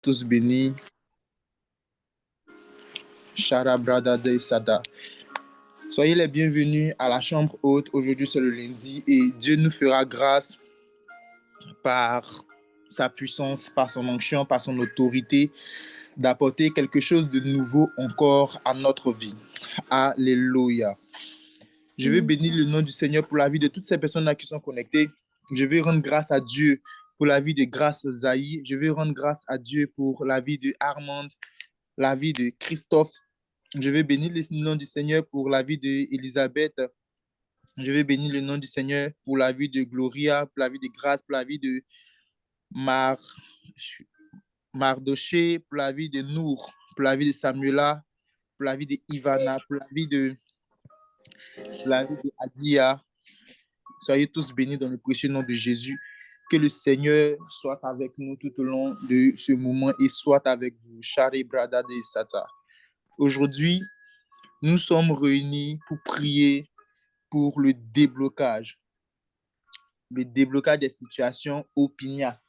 Tous bénis. Shara Brada de Sada. Soyez les bienvenus à la chambre haute. Aujourd'hui, c'est le lundi et Dieu nous fera grâce par sa puissance, par son onction, par son autorité, d'apporter quelque chose de nouveau encore à notre vie. Alléluia. Je vais bénir le nom du Seigneur pour la vie de toutes ces personnes-là qui sont connectées. Je vais rendre grâce à Dieu pour la vie de Grâce Zaï. Je vais rendre grâce à Dieu pour la vie de Armand, la vie de Christophe. Je vais bénir le nom du Seigneur pour la vie d'Elisabeth. Je vais bénir le nom du Seigneur pour la vie de Gloria, pour la vie de Grâce, pour la vie de Mardoché, pour la vie de Nour, pour la vie de Samuela, pour la vie de Ivana, pour la vie de Adia. Soyez tous bénis dans le précieux nom de Jésus. Que le Seigneur soit avec nous tout au long de ce moment et soit avec vous. Shari Brada de Sata. Aujourd'hui, nous sommes réunis pour prier pour le déblocage des situations opiniâtres.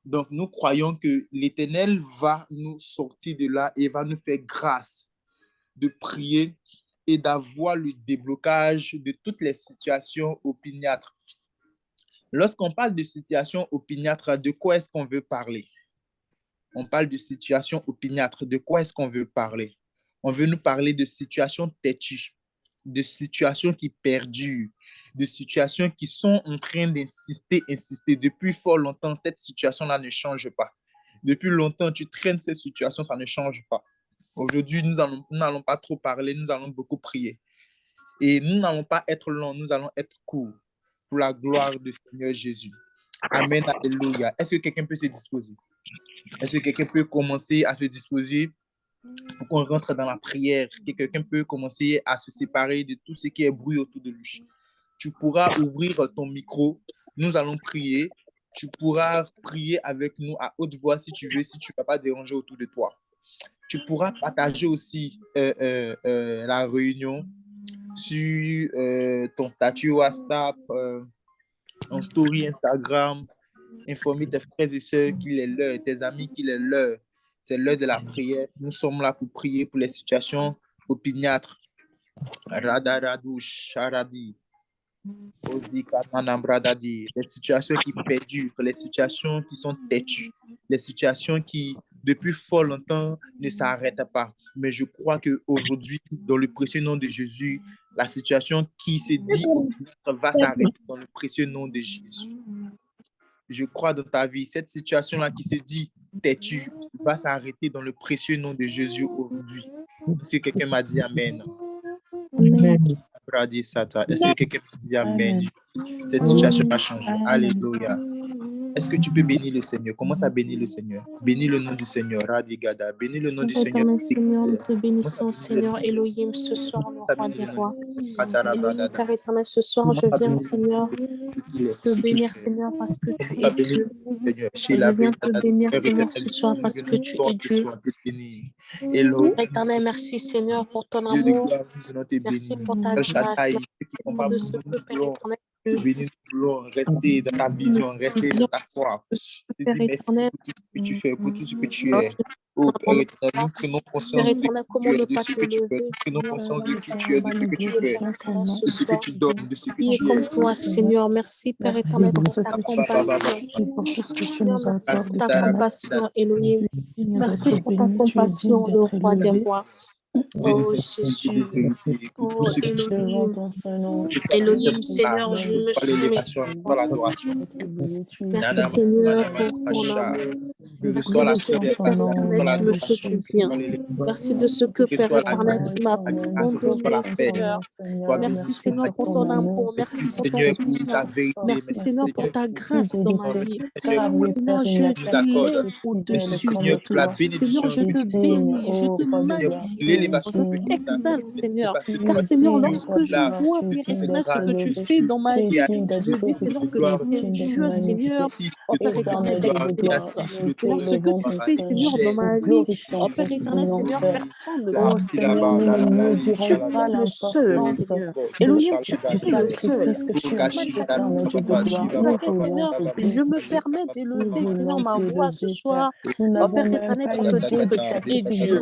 Donc, nous croyons que l'Éternel va nous sortir de là et va nous faire grâce de prier et d'avoir le déblocage de toutes les situations opiniâtres. Lorsqu'on parle de situations opiniâtres, de quoi est-ce qu'on veut parler? On parle de situations opiniâtres. De quoi est-ce qu'on veut parler? On veut nous parler de situations têtues, de situations qui perdurent, de situations qui sont en train d'insister. Depuis fort longtemps, cette situation-là ne change pas. Depuis longtemps, tu traînes cette situation, ça ne change pas. Aujourd'hui, nous n'allons pas trop parler, nous allons beaucoup prier. Et nous n'allons pas être longs, nous allons être courts pour la gloire du Seigneur Jésus. Amen, alléluia. Est-ce que quelqu'un peut se disposer? Est-ce que quelqu'un peut commencer à se disposer pour qu'on rentre dans la prière? Que quelqu'un peut commencer à se séparer de tout ce qui est bruit autour de lui. Tu pourras ouvrir ton micro. Nous allons prier. Tu pourras prier avec nous à haute voix si tu veux, si tu ne vas pas déranger autour de toi. Tu pourras partager aussi la réunion sur ton statut WhatsApp, en story Instagram. Informer tes frères et sœurs qu'il est l'heure, tes amis qu'il est l'heure. C'est l'heure de la prière. Nous sommes là pour prier pour les situations opiniâtres. Radaradouche, Charadi, les situations qui perdurent, les situations qui sont têtues, les situations qui, depuis fort longtemps, ne s'arrêtent pas. Mais je crois qu'aujourd'hui, dans le précieux nom de Jésus, la situation qui se dit va s'arrêter dans le précieux nom de Jésus. Je crois dans ta vie, cette situation-là qui se dit têtue va s'arrêter dans le précieux nom de Jésus aujourd'hui. Est-ce que quelqu'un m'a dit Amen? Amen. Est-ce que quelqu'un m'a dit Amen? Cette situation va changer. Alléluia. Est-ce que tu peux bénir le Seigneur? Commence à bénir le Seigneur. Bénis le nom du Seigneur. Radigada. Bénis le nom du Seigneur. Seigneur, nous te bénissons, Seigneur Elohim, ce soir, le roi des rois. Elohim, Père éternel, ce soir, je viens, Seigneur, te bénir, Seigneur, parce que tu es Dieu. Je viens te bénir, Seigneur, ce soir, parce que tu es Dieu. Père éternel, merci, Seigneur, pour ton amour. Merci pour ta grâce. De ce que, Père éternel, nous voulons rester dans ta vision, rester dans ta foi. Je te dis merci pour tout ce que tu fais, pour tout ce que tu es. Oh Père éternel, nous prenons conscience de ce que tu fais, nous prenons conscience de qui tu es, de ce que tu fais, de ce que tu donnes, de ce que tu es. Comme toi, Seigneur, merci Père éternel pour ta compassion. Merci pour ta compassion, Elohim. Merci pour ta compassion, le roi des rois. Oh Jésus, oh Elohim, Seigneur, je me suis. Merci Seigneur pour ton amour. Merci de ce que Père éternel, tu me fais du bien. Merci de ce que Père éternel, tu m'as pardonné, Seigneur. Merci Seigneur pour ton amour. Merci pour ton soutien. Merci Seigneur pour ta grâce dans ma vie. Seigneur, je t'élève au-dessus de toi. Seigneur, je te bénis, je te magnifie. l'élévation que tu as t'exalte, Seigneur. parce que tu Car, as Seigneur, toujours lorsque je là, vois, Père fait éternel, ce grâce que tu fais dans ma qui vie, a je dis, Seigneur, que gloire, tu es Dieu, Seigneur, assis sur oh le Père trône de éternel gloire, qui est d'excellence. assis sur le Seigneur, trône ce de que tu gloire, fais, Seigneur, dans ma vie, oh Père éternel, Seigneur, personne ne peut faire. Tu es le seul, Seigneur. Elohim, tu es le seul. Seigneur, je me permets d'élever, Seigneur, ma voix ce soir, oh Père éternel, pour te dire que tu es Dieu.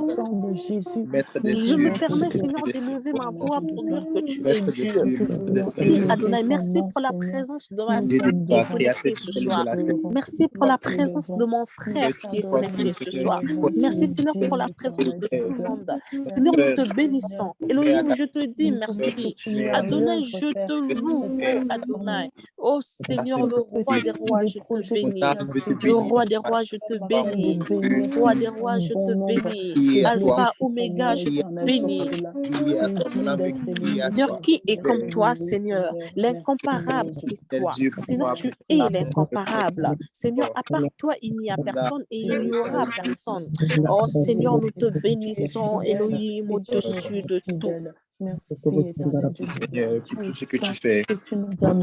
Maître des Je cieux, me permets, maître Seigneur, des cieux, d'élever ma voix pour dire que tu es maître des Dieu. cieux, maître des cieux, Merci, Adonai. Merci pour la présence de ma soeur qui est créateur connectée du ce ciel et de soir. la terre. Merci pour la présence de mon frère Tu qui est vois tout, connecté ce Seigneur, soir. tu vois Merci, Seigneur, pour la présence de tout le monde. Seigneur, nous Père, te bénissons. mais à Elohim, ta je te dis Père, merci. mais à ta Adonai, je te loue, oh Adonai. Oh Seigneur, le roi des rois, je te Mon bénis. âme veut te Le bénir roi ce des matin. rois, je te Par bénis. Dieu Roi des rois, je te bénis. qui est à toi, Alpha, Oméga, je qui te est bénis. à toi, mon âme veut crier à Seigneur, toi. qui est comme toi, Seigneur? L'incomparable, c'est Quel toi. Dieu Seigneur, moi, tu es l'incomparable. Seigneur, à part toi, il n'y a mon âme personne et il n'y aura personne. Oh Seigneur, nous te bénissons, Elohim, au-dessus de tout. Seigneur, pour tout ce que tu fais. Oh,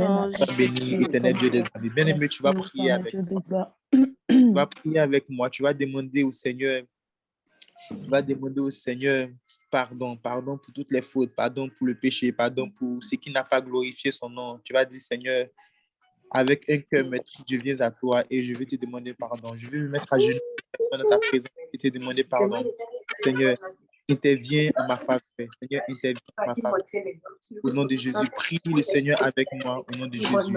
Béni, éternel Dieu des amis. Bien-aimé, tu vas prier avec moi. Tu vas prier avec moi. Tu vas demander au Seigneur, pardon, pardon pour toutes les fautes, pardon pour le péché, pardon pour ce qui n'a pas glorifié son nom. Tu vas dire, Seigneur, avec un cœur meurtri, je viens à toi et je vais te demander pardon. Je vais me mettre à genoux dans ta présence et te demander pardon. Seigneur, interviens en ma faveur. Seigneur, interviens en ma faveur. Au nom de Jésus, prie le Seigneur avec moi. Au nom de Jésus.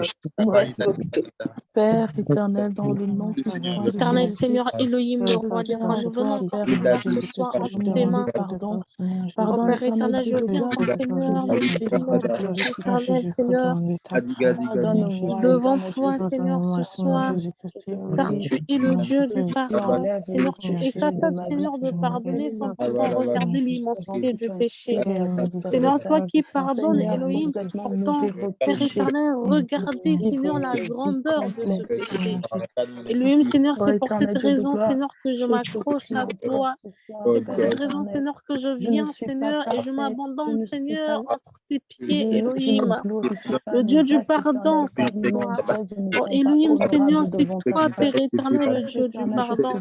Père éternel, dans le nom puissant de Éternel Jésus, Seigneur Elohim, le roi des rois, nous venons encore Seigneur ce soir entre tes mains. pardon. Oh Pardon Père éternel, éternel, je Dieu de viens, gloire, Seigneur, je suis Seigneur, éternel, Seigneur, pardonne-moi, devant éternel toi, Jésus. Seigneur, ce soir, car tu es le Dieu du pardon. Seigneur, tu es capable, Seigneur, de pardonner sans pourtant regarder l'immensité du péché. Seigneur, toi qui pardonnes, Elohim, sans pourtant, Père éternel, regardez, Seigneur, la grandeur de ce péché. Elohim, Seigneur, c'est pour cette raison, Seigneur, que je m'accroche à toi. C'est pour cette raison, Seigneur, que je viens, Seigneur, et je m'abandonne, Seigneur, entre tes pieds, Elohim. Le Dieu du pardon, c'est toi. Oh, Elohim, Seigneur, c'est toi, Père éternel, le Dieu du pardon.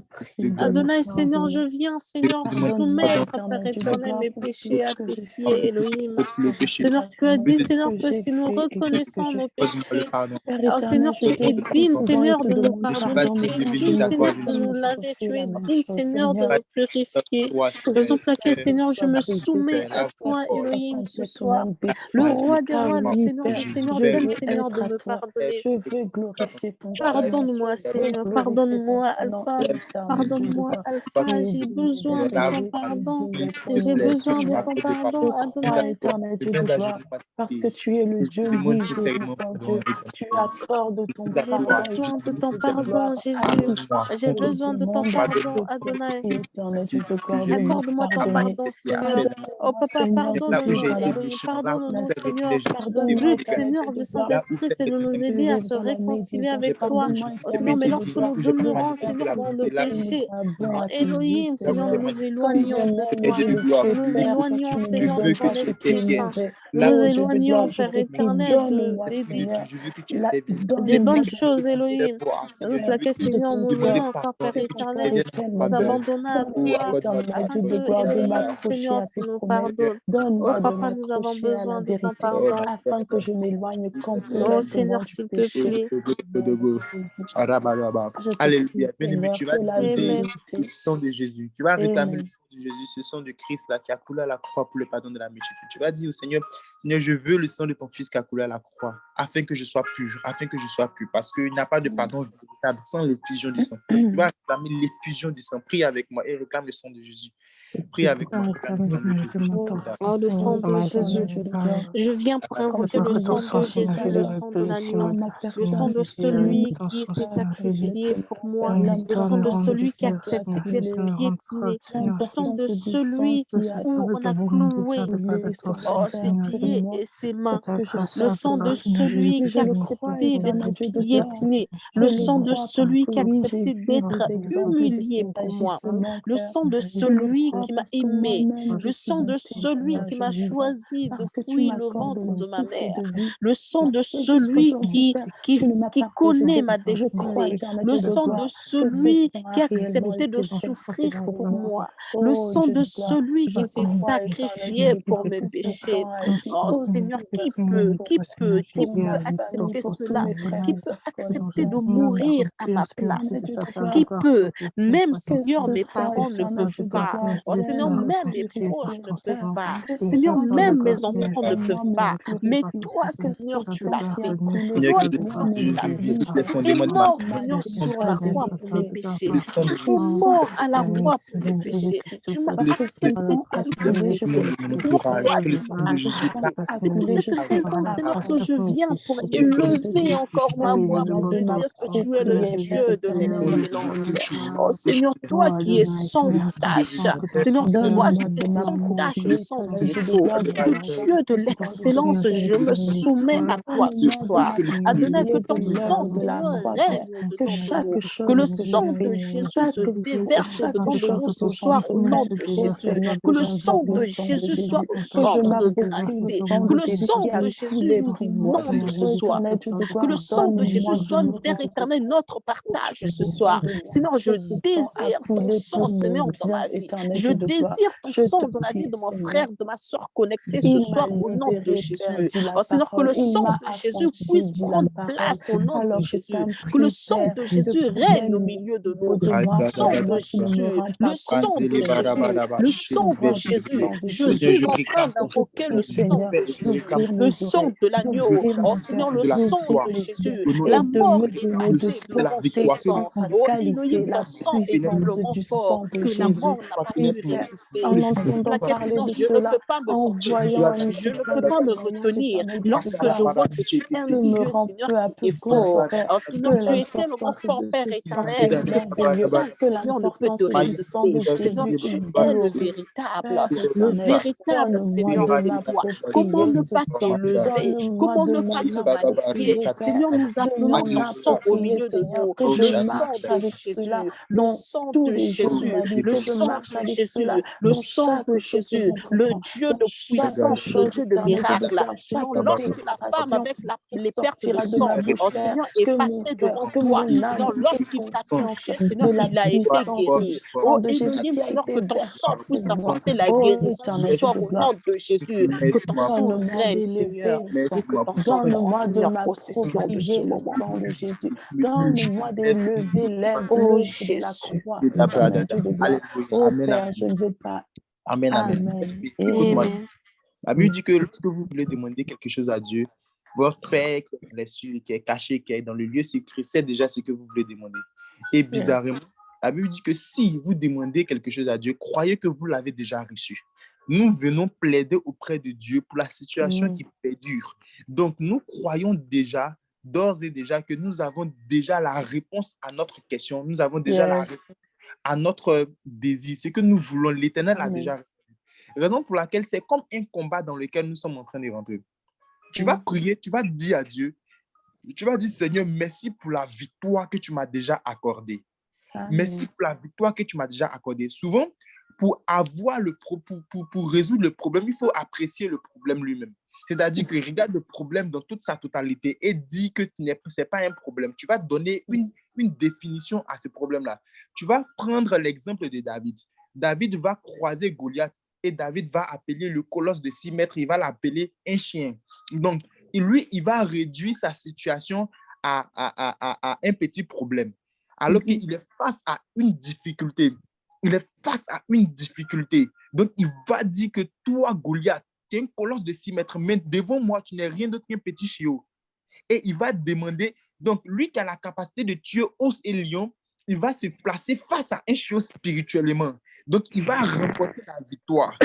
Adonai, Seigneur, je viens, Seigneur, soumettre, Père éternel, mes péchés à tes pieds, Elohim. Seigneur, tu as dit, Seigneur, que si nous reconnaissons nos péchés, oh Seigneur, tu es digne, Seigneur, de nous pardonner. Tu es digne, Seigneur, de nous laver. Tu es digne, Seigneur, de nous purifier. Raison pour laquelle, Seigneur, je me soumets à toi, Elohim, ce soir. Le roi des rois, le Seigneur des seigneurs, donne, Seigneur, de me pardonner. Je veux glorifier ton Saint. Pardonne-moi, Seigneur. Pardonne-moi, Alpha. Pardonne-moi, Alpha. J'ai besoin de ton pardon. J'ai besoin de ton pardon, Adonai. Parce que tu es le Dieu miséricordieux. Tu accordes ton J'ai pardon. besoin de ton pardon, Jésus. J'ai besoin de ton pardon, Adonai. Accorde-moi ton pardon, Seigneur. Oh, Papa, pardonne-nous, Elohim. Pardonne-nous, Seigneur. Le but, Seigneur, du Saint-Esprit, c'est de nous aider à se réconcilier avec toi. Oh, Seigneur, mais lorsque nous demeurons, Seigneur, dans le péché, oh, Elohim, Seigneur, nous nous éloignons de toi. Nous nous éloignons, Seigneur, de ton Esprit Saint. Nous nous éloignons, Père éternel, des bonnes choses, Elohim. Nous plaquer, Seigneur, nous venons encore, Père éternel, nous abandonner à toi, afin que, Elohim, Seigneur, tu nous pardonnes. Oh, Papa, nous avons besoin de ton pardon. Afin que je m'éloigne complètement. Oh, Seigneur, s'il te plaît. Alléluia. Bien-aimé, tu vas demander Amen. le sang de Jésus. Tu vas réclamer le sang de Jésus, ce sang de Christ là qui a coulé à la croix pour le pardon de la multitude. Tu vas dire au Seigneur, Seigneur, je veux le sang de ton Fils qui a coulé à la croix, afin que je sois pur, parce qu'il n'y a pas de pardon véritable sans l'effusion du sang. Tu vas réclamer l'effusion du sang. Prie avec moi et réclame le sang de Jésus. Prie avec moi. Oh, le sang de Jésus. Je viens pour invoquer le sang de Jésus, le sang de l'agneau, le sang de celui qui s'est sacrifié pour moi, le sang de celui qui accepte d'être piétiné, le sang de celui où on a cloué ses pieds et ses mains, le sang de celui qui a accepté d'être piétiné, le sang de celui qui a accepté d'être humilié pour moi, le sang de celui qui m'a aimé, le sang de celui qui m'a choisi depuis le ventre de ma mère, le sang de celui qui connaît ma destinée, le sang de celui qui a accepté de souffrir pour moi, le sang de celui qui s'est sacrifié pour mes péchés. Oh Seigneur, qui peut accepter cela? Qui peut accepter de mourir à ma place? Qui peut? Même Seigneur, mes parents ne peuvent pas. Oh Seigneur, même mes proches ne peuvent pas. Seigneur, même mes enfants ne peuvent pas. Mais toi, Seigneur, tu l'as fait. Toi, Seigneur, tu l'as fait. Tu es mort, Seigneur, sur la croix pour mes péchés. Tu es mort à la croix pour mes péchés. Tu m'as accepté tel que tu es. Pourquoi tu m'as accepté? C'est pour cette raison, Seigneur, que je viens pour élever encore ma voix pour te dire que tu es le Dieu de l'excellence. Oh Seigneur, toi qui es sans tache, Seigneur, toi qui es sans tache, sans défaut, le Dieu de l'excellence, je me soumets à toi ce soir. Adonai, que ton sang, Seigneur, règne dedans de nous, que le sang de Jésus se déverse dedans de nous ce soir au nom de Jésus, que le sang de Jésus soit au centre de gravité, que le sang de Jésus nous inonde ce soir, que le sang de Jésus soit, Père éternel, notre partage ce soir. Seigneur, je désire ton sang, Seigneur, dans ma vie. Je désire ton sang dans la vie de mon frère, de ma soeur connectée ce soir au nom de Jésus. Oh Seigneur, que le sang de Jésus puisse prendre place au nom de Jésus. Que le sang de Jésus règne au milieu de nous. Le sang de Jésus, le sang de Jésus, le sang de Jésus. Je suis en train d'invoquer le sang de Jésus, le sang de l'agneau. Oh Seigneur, le sang de Jésus. La mort est passée devant ce sang. Oh Elohim, ton sang est tellement fort que la mort n'a pas pu résister. C'est pour laquelle, Seigneur, je ne peux pas me contenir. Je ne peux pas me retenir lorsque je vois que tu es un Dieu, Seigneur, qui est fort. Oh Seigneur, tu es tellement fort, Père éternel, que personne, Seigneur, ne peut te résister. Seigneur, tu es le véritable Seigneur, c'est toi. Comment ne pas t'élever? Comment ne pas te magnifier? Seigneur, nous appelons ton sang au milieu de nous. Le sang de Jésus, le sang de Jésus, le sang de Jésus, le sang de Jésus, le Dieu de puissance, le Dieu de miracle. Seigneur, lorsque la femme avec les pertes de sang, oh Seigneur, est passée devant toi, Seigneur, lorsqu'il t'a touché, Seigneur, il a été guéri. Oh Elohim, Seigneur, que ton sang puisse apporter la guérison ce soir au nom de Jésus, que ton sang règne, Seigneur, et que ton sang prend, Seigneur, possession de ce moment. Donne-moi d'élever l'aile Oh de la Jésus. croix. Oh Père, je ne veux pas. Amen, amen. Amen. Écoute-moi. La Bible dit que lorsque vous voulez demander quelque chose à Dieu, votre Père qui est dans les cieux, qui est caché, qui est dans le lieu secret, sait déjà ce que vous voulez demander. Et bizarrement, la Bible dit que si vous demandez quelque chose à Dieu, croyez que vous l'avez déjà reçu. Nous venons plaider auprès de Dieu pour la situation qui perdure. Donc, nous croyons déjà, d'ores et déjà, que nous avons déjà la réponse à notre question. Nous avons déjà la réponse à notre désir. Ce que nous voulons, l'Éternel a déjà répondu. Raison pour laquelle c'est comme un combat dans lequel nous sommes en train de rentrer. Tu vas prier, tu vas dire à Dieu, tu vas dire, Seigneur, merci pour la victoire que tu m'as déjà accordée. Merci pour la victoire que tu m'as déjà accordée. Souvent, pour résoudre le problème, il faut apprécier le problème lui-même. C'est-à-dire que regarde le problème dans toute sa totalité et dis que ce n'est pas un problème. Tu vas donner une définition à ce problème-là. Tu vas prendre l'exemple de David. David va croiser Goliath et David va appeler le colosse de 6 mètres, il va l'appeler un chien. Donc, lui, il va réduire sa situation à un petit problème. Alors qu'il est face à une difficulté. Il est face à une difficulté. Donc, il va dire que toi, Goliath, tu es un colosse de 6 mètres, mais devant moi, tu n'es rien d'autre qu'un petit chiot. Et il va demander, donc lui qui a la capacité de tuer os et lions, il va se placer face à un chiot spirituellement. Donc, il va remporter la victoire.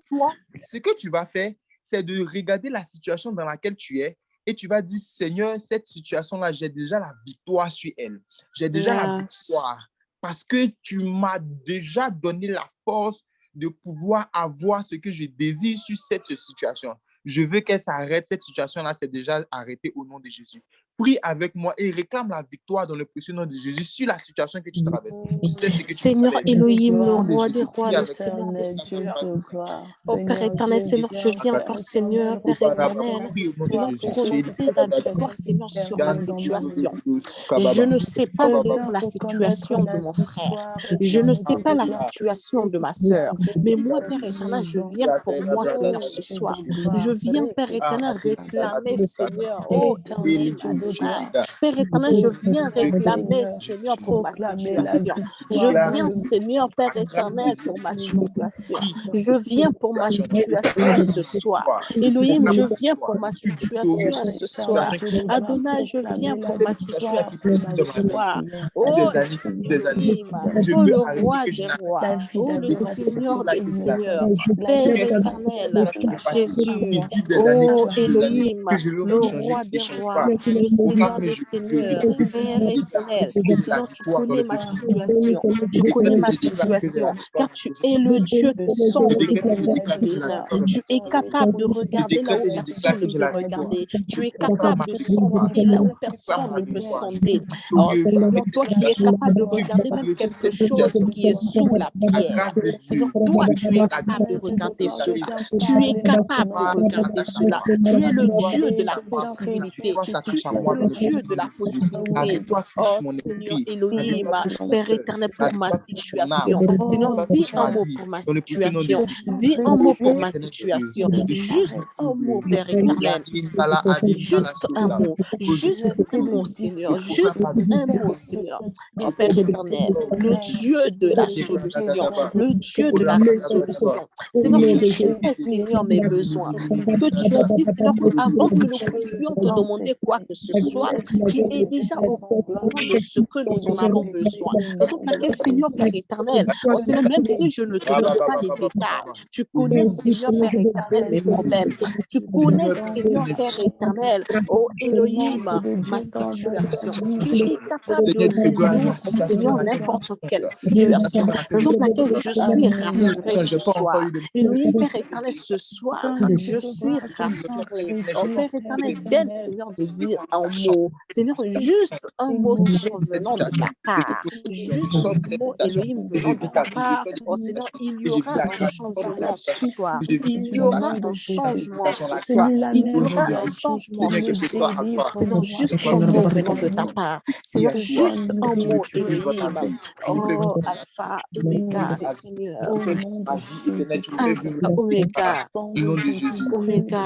Toi, ce que tu vas faire, c'est de regarder la situation dans laquelle tu es et tu vas dire, Seigneur, cette situation-là, j'ai déjà la victoire sur elle. J'ai déjà la victoire parce que tu m'as déjà donné la force de pouvoir avoir ce que je désire sur cette situation. Je veux qu'elle s'arrête. Cette situation-là s'est déjà arrêtée au nom de Jésus. prie avec moi et réclame la victoire dans le précieux nom de Jésus sur la situation que tu traverses. Tu sais ce que tu Seigneur traverses. Elohim, le Au nom de roi Jésus, des rois, prie le avec Seigneur moi. des Dieu seigneurs. de gloire. Oh Père Seigneur éternel, Dieu, Seigneur, je viens, Père Seigneur, Père éternel, Prie au nom de Seigneur, Jésus. prononcer la victoire, Seigneur, sur ma situation. Je ne sais pas, Seigneur, Seigneur, la pour connaître situation de la mon frère. victoire Je ne éternelle sais de pas la gloire. situation de ma sœur. Mais moi, Père éternel, je viens pour moi, Seigneur, ce Dieu soir. de Je gloire, viens, Père éternel, réclamer, Seigneur, oh éternel Elohim, Dieu de Adonai. gloire. Père éternel, je viens Moi, réclamer, Seigneur, Seigneur, pour ma proclamer la situation. Je victoire dans viens, le Seigneur, Père éternel, pour ma situation. Je viens pour ma situation ce soir. Elohim, je viens pour ma situation ce soir. Adonai, je viens pour ma situation ce soir. Oh Elohim, oh le roi des rois, oh le Seigneur des seigneurs, Père éternel, Jésus, oh Elohim, le roi des rois, le Seigneur des seigneurs, Père éternel. Seigneur, tu connais ma situation, tu connais ma situation, car tu es le Dieu qui sonde et qui délivre. Tu es capable de regarder là où personne ne peut regarder. Tu es capable de sonder là où personne ne peut sonder. Oh Seigneur, toi qui es capable de regarder même quelque chose qui est sous la pierre. Seigneur, toi, tu es capable de regarder cela. Tu es capable de regarder cela. Tu es le Dieu de la possibilité. Tu es le Dieu de la possibilité. Oh Seigneur Elohim, Père éternel, pour ma situation. Seigneur, dis un mot pour ma situation. Dis un mot pour ma situation. Juste un mot, Père éternel. Juste un mot, Seigneur. Juste un mot, Seigneur. Oh Père éternel, le Dieu de la solution, le Dieu de la résolution. Seigneur, tu connais, Seigneur, mes besoins. Que tu as dit, Seigneur, qu'avant que nous puissions te demander quoi que ce soit, tu es déjà au courant de ce que nous en avons besoin. Raison pour laquelle, Seigneur, Père éternel, oh Seigneur, même si je ne te donne pas les détails, tu connais, Seigneur, Père éternel, mes problèmes. Tu connais, Seigneur, Père éternel, oh Elohim, ma situation. Tu es capable de résoudre, Seigneur, n'importe quelle situation. Raison pour laquelle je suis rassurée ce soir. Elohim, Père éternel, ce soir, je suis rassurée. Oh Père éternel, d'aide, Seigneur, de dire un mot. Seigneur, juste un mot, Seigneur, venant de ta part. Juste un mot, Elohim, venant de ta part. Oh Seigneur, il y aura un changement ce soir. Il y aura un changement ce soir. Il y aura un changement ce soir. Seigneur, juste un mot venant de ta part. Seigneur, juste un mot, Elohim. Oh, Alpha, Oméga, Seigneur. Alpha, Oméga. Oméga.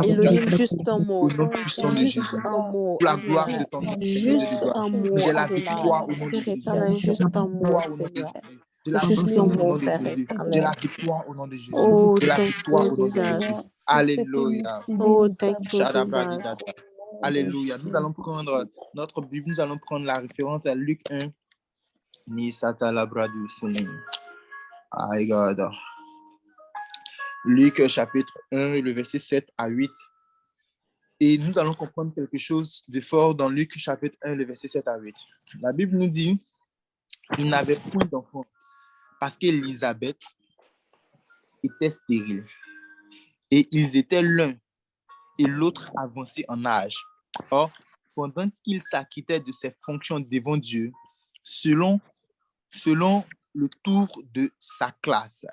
Elohim, juste un mot. Juste un mot. La gloire de ton nom. Juste un mot. J'ai la victoire au nom de Père Jésus. éternel, juste un mot, Seigneur. Juste un mot, Père J'ai éternel. la victoire au nom de Jésus. Oh, J'ai la thank victoire you, au nom de Jésus. Jesus. Alléluia. Oh, thank you, Jesus. Alléluia. Nous allons prendre notre Bible, nous allons prendre la référence à Luc 1. Luc chapitre 1, le verset 7 à 8. Et nous allons comprendre quelque chose de fort dans Luc chapitre 1, le verset 7 à 8. La Bible nous dit, il n'avait point d'enfant parce qu'Élisabeth était stérile. Et ils étaient l'un et l'autre avancés en âge. Or, pendant qu'il s'acquittait de ses fonctions devant Dieu, selon le tour de sa classe.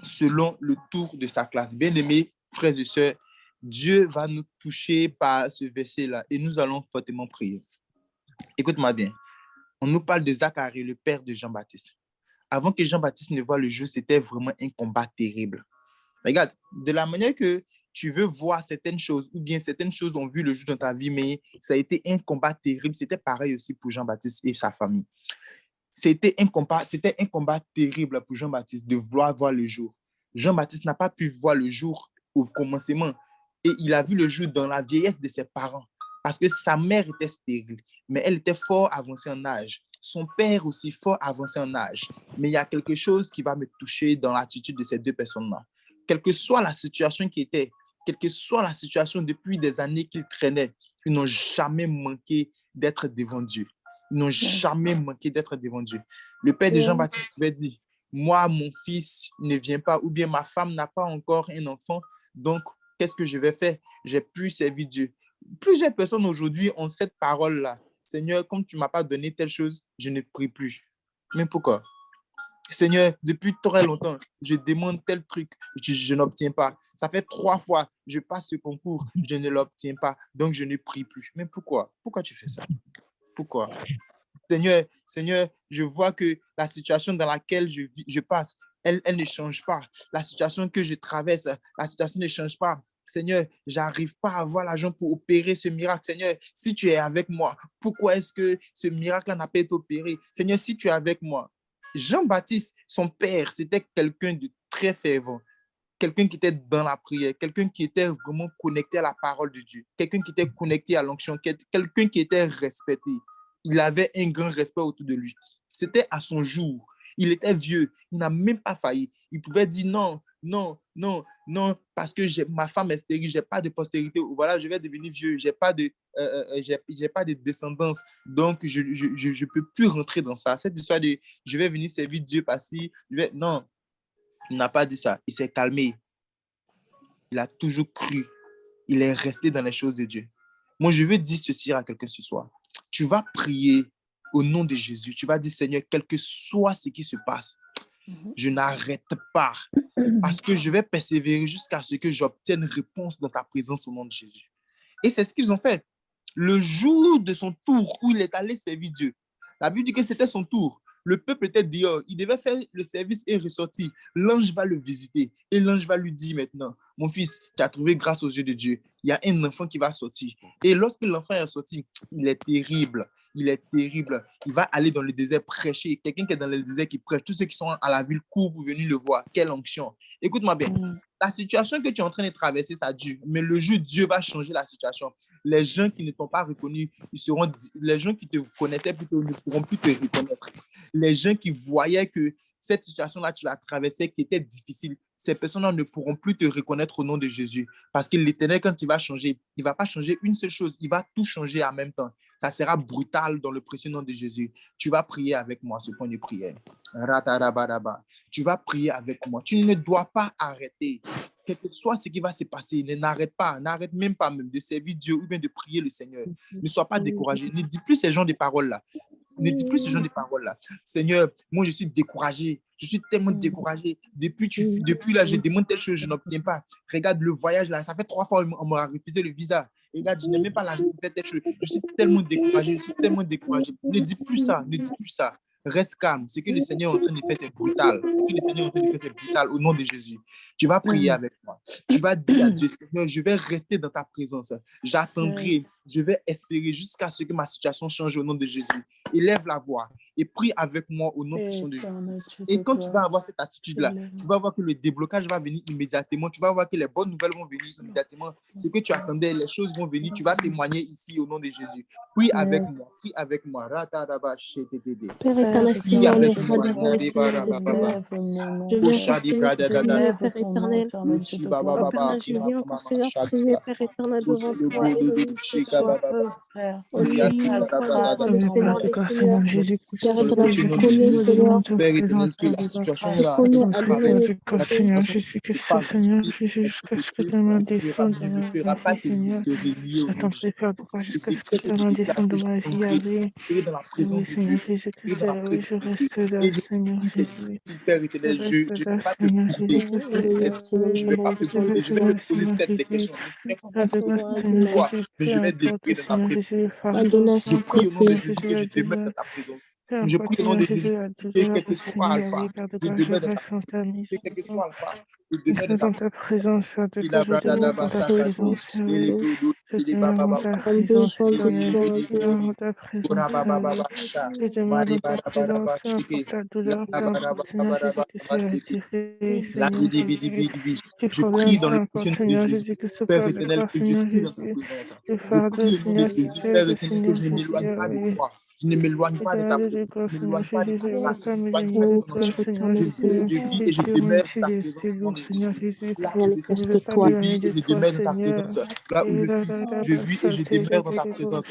Selon le tour de sa classe. Bien-aimés, frères et sœurs, Dieu va nous toucher par ce verset-là et nous allons fortement prier. Écoute-moi bien. On nous parle de Zacharie, le père de Jean-Baptiste. Avant que Jean-Baptiste ne voie le jour, c'était vraiment un combat terrible. Regarde, de la manière que tu veux voir certaines choses, ou bien certaines choses ont vu le jour dans ta vie, mais ça a été un combat terrible. C'était pareil aussi pour Jean-Baptiste et sa famille. C'était un combat terrible pour Jean-Baptiste de vouloir voir le jour. Jean-Baptiste n'a pas pu voir le jour au commencement et il a vu le jour dans la vieillesse de ses parents parce que sa mère était stérile, mais elle était fort avancée en âge. Son père aussi fort avancé en âge. Mais il y a quelque chose qui va me toucher dans l'attitude de ces deux personnes-là. Quelle que soit la situation qui était, quelle que soit la situation depuis des années qu'ils traînaient, ils n'ont jamais manqué d'être devant Dieu. Ils n'ont jamais manqué d'être devant Dieu. Le père de Jean-Baptiste avait dit, moi, mon fils ne vient pas, ou bien ma femme n'a pas encore un enfant, donc qu'est-ce que je vais faire? J'ai pu servir Dieu. Plusieurs personnes aujourd'hui ont cette parole-là. Seigneur, comme tu ne m'as pas donné telle chose, je ne prie plus. Mais pourquoi? Seigneur, depuis très longtemps, je demande tel truc, je n'obtiens pas. Ça fait 3 fois, je passe ce concours, je ne l'obtiens pas, donc je ne prie plus. Mais pourquoi? Pourquoi tu fais ça? Pourquoi? Seigneur, je vois que la situation dans laquelle je passe, elle ne change pas. La situation que je traverse, la situation ne change pas. Seigneur, je n'arrive pas à avoir l'argent pour opérer ce miracle. Seigneur, si tu es avec moi, pourquoi est-ce que ce miracle n'a pas été opéré? Seigneur, si tu es avec moi. Jean-Baptiste, son père, c'était quelqu'un de très fervent, quelqu'un qui était dans la prière, quelqu'un qui était vraiment connecté à la parole de Dieu, quelqu'un qui était connecté à l'onction, quelqu'un qui était respecté. Il avait un grand respect autour de lui. C'était à son jour. Il était vieux. Il n'a même pas failli. Il pouvait dire non, non, non, non, parce que ma femme est stérile, je n'ai pas de postérité. Voilà, je vais devenir vieux. Je n'ai pas j'ai pas de descendance. Donc, je ne peux plus rentrer dans ça. Cette histoire de je vais venir servir Dieu par-ci. Non, il n'a pas dit ça. Il s'est calmé. Il a toujours cru. Il est resté dans les choses de Dieu. Moi, je veux dire ceci à quelqu'un ce soir. Tu vas prier au nom de Jésus. Tu vas dire, Seigneur, quel que soit ce qui se passe, je n'arrête pas parce que je vais persévérer jusqu'à ce que j'obtienne réponse dans ta présence au nom de Jésus. Et c'est ce qu'ils ont fait. Le jour de son tour où il est allé servir Dieu, la Bible dit que c'était son tour. Le peuple était dehors. Il devait faire le service et ressortir. L'ange va le visiter. Et l'ange va lui dire maintenant, mon fils, tu as trouvé grâce aux yeux de Dieu. Il y a un enfant qui va sortir. Et lorsque l'enfant est sorti, il est terrible. Il est terrible. Il va aller dans le désert prêcher. Quelqu'un qui est dans le désert qui prêche. Tous ceux qui sont à la ville courent pour venir le voir. Quelle onction. Écoute-moi bien. La situation que tu es en train de traverser, ça dure. Mais le jour, Dieu va changer la situation. Les gens qui ne t'ont pas reconnu, les gens qui te connaissaient plutôt ne pourront plus te reconnaître. Les gens qui voyaient que cette situation-là, tu la traversais, qui était difficile, ces personnes-là ne pourront plus te reconnaître au nom de Jésus. Parce que l'Éternel, quand il va changer, il ne va pas changer une seule chose, il va tout changer en même temps. Ça sera brutal dans le précieux nom de Jésus. Tu vas prier avec moi ce point de prière. Tu vas prier avec moi. Tu ne dois pas arrêter. Quel que soit ce qui va se passer, n'arrête pas, n'arrête même pas même de servir Dieu ou bien de prier le Seigneur. Ne sois pas découragé. Ne dis plus ces genres de paroles-là. Ne dis plus ce genre de paroles-là. Seigneur, moi, je suis découragé. Je suis tellement découragé. Depuis là, je demande telle chose, je n'obtiens pas. Regarde le voyage là, ça fait 3 fois qu'on m'a refusé le visa. Regarde, je n'ai même pas l'argent pour faire telle chose. Je suis tellement découragé, Ne dis plus ça, ne dis plus ça. Reste calme. Ce que le Seigneur est en train de faire, c'est brutal. Au nom de Jésus. Tu vas prier avec moi. Tu vas dire à Dieu, Seigneur, je vais rester dans ta présence. J'attendrai, je vais espérer jusqu'à ce que ma situation change au nom de Jésus. Élève la voix et prie avec moi au nom puissant de Jésus. Et quand tu vas avoir cette attitude-là, tu vas voir que le déblocage va venir immédiatement. Tu vas voir que les bonnes nouvelles vont venir immédiatement. Ce que tu attendais, les choses vont venir. Tu vas témoigner ici au nom de Jésus. Prie avec moi. Prie avec moi. Père éternel, Seigneur, les rois des rois, le Seigneur des seigneurs. Je viens encore, Seigneur, te prier, Père éternel. Oh, Père, je viens encore, Seigneur, prier, Père éternel, devant toi, Elohim, ce soir. Oh Dieu, le roi des rois, le Seigneur des seigneurs. Père éternel, tu connais, Seigneur. Père éternel, que la situation Tu là, connais, Adonai. Seigneur, je sais que ça, Seigneur, jusqu'à ce que ta main descende dans ma vie, Seigneur. J'attendrai faire de quoi jusqu'à ce que ta main descende dans ma vie, Allez. Oui, Seigneur Jésus-Christ, oui, je reste là, Seigneur Jésus. Père éternel, je ne vais pas te couper. Je ne vais pas te couper. Je vais te poser cette questions. Mais je vais débrouiller dans ta présence. Adonai, Je s'il te prie au nom de plaît. Jésus que je demeure dans ta présence. Je prie au nom de Jésus que quel que soit Alpha, je demeure dans ta présence. Que quel que soit Alpha, je demeure dans ta présence. Il a brada da ba sa Présence. il est dodo, il est baba baba. Comme besoin de toi, Ora baba baba sha. Mari bara bara ba shiki. La bara bara bara ba siti. La di di di di di di. Je prie dans le précieux nom de Jésus, Père éternel, que je suis dans ta présence. Je prie au nom de Jésus, Père éternel, que je ne m'éloigne pas de toi. Je ne m'éloigne pas de ta présence. Je ne m'éloigne pas de ta grâce. Je ne m'éloigne pas de ton esprit. Je vis et je demeure dans ta présence au nom de Jésus. Là où je suis, Manifeste-toi. je vis et je demeure dans ta présence. Là où je vis et je demeure dans ta présence.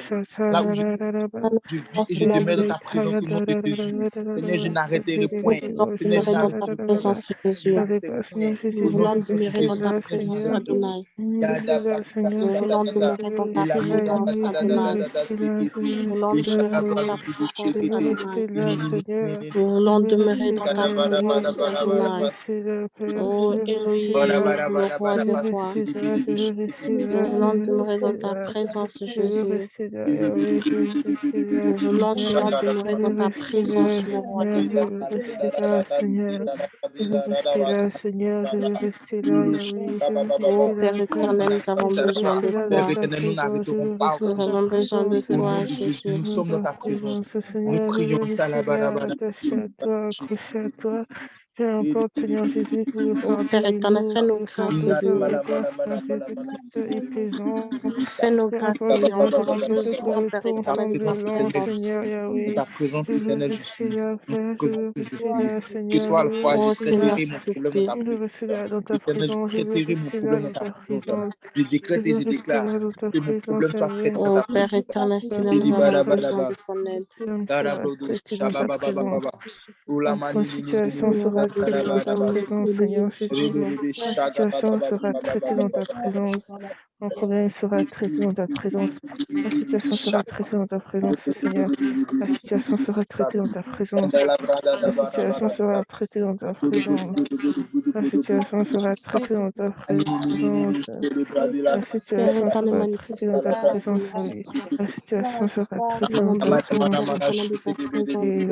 Là où je vis et je Seigneur, demeure dans ta présence au nom de Jésus. Seigneur, je n'arrêterai point. nous voulons Seigneur, je demeurer dans ta n'arrêterai point. présence, Je Jésus. n'arrêterai point. Nous Au nom voulons puissant de demeurer dans Jésus, ta Seigneur, présence, Jésus. Adonai. Yada Nous voulons demeurer dans ta présence, Adonai. Nous voulons demeurer dans ta présence, Adonai. Nous voulons demeurer dans ta présence, Adonai. Oh Elohim, le roi de toi. Nous voulons demeurer dans ta présence, Jésus. Nous voulons, Seigneur, demeurer dans ta présence, le roi des rois. Oh Père éternel, nous avons besoin de Père toi. éternel, nous n'arrêterons pas Nous encore. avons besoin de Au nom toi, de Jésus, Jésus. nous sommes dans ta présence. Nous crions ça là-bas. Attaché à toi, accroché à toi. Peu importe, Seigneur Jésus, tout le Oh Père fardeau est éternel, lourd, fais-nous tout le grâce fardeau et de bénis. gloire, Seigneur Jésus, est pesant. Fais-nous Peu grâce, importe, Seigneur. Seigneur Nous avons Jésus, que ce besoin, soit Père ton éternel, sang de ta violent, présence. Seigneur Yahweh. ta présence Je veux éternelle, je rester suis. là, Dans ta Père, je présence, veux je rester suis. là, Que Seigneur, soit je la veux fois, je Oh rester là. Seigneur, traiterai s'il mon te problème dans plaît. ta Je veux présence. rester là dans ta Éternel, je présence, je veux traiterai mon rester là problème dans dans ta ta présence. présence. Je Je décrète et veux je rester déclare là dans ta que mon présence, problème soit traité dans Yahweh. Oh ta Père présence. éternel, Seigneur, nous Personne avons sera besoin de Bidibadabadaba. ton aide. Garabrodo, traité dans ta présence. shabababababa. Aucune Oulamani, nini, nini, situation Seigneur, sera traitée dans ta bidibadabadaba. présence, Seigneur Jésus. Rebebebe, Ma situation sera traitée dans ta shagababababababa. présence. Mon problème sera traité dans ta présence. Ma situation sera traitée dans ta présence, Seigneur. Ma situation sera traitée dans ta présence. Ma situation sera traitée dans ta présence. Ma situation sera traitée dans ta présence. La Père situation éternel, sera traitée dans ta manifeste-toi, présence, Seigneur oui. Jésus. La situation sera Nous traitée avons dans ta besoin, présence. Père éternel, de ta présence.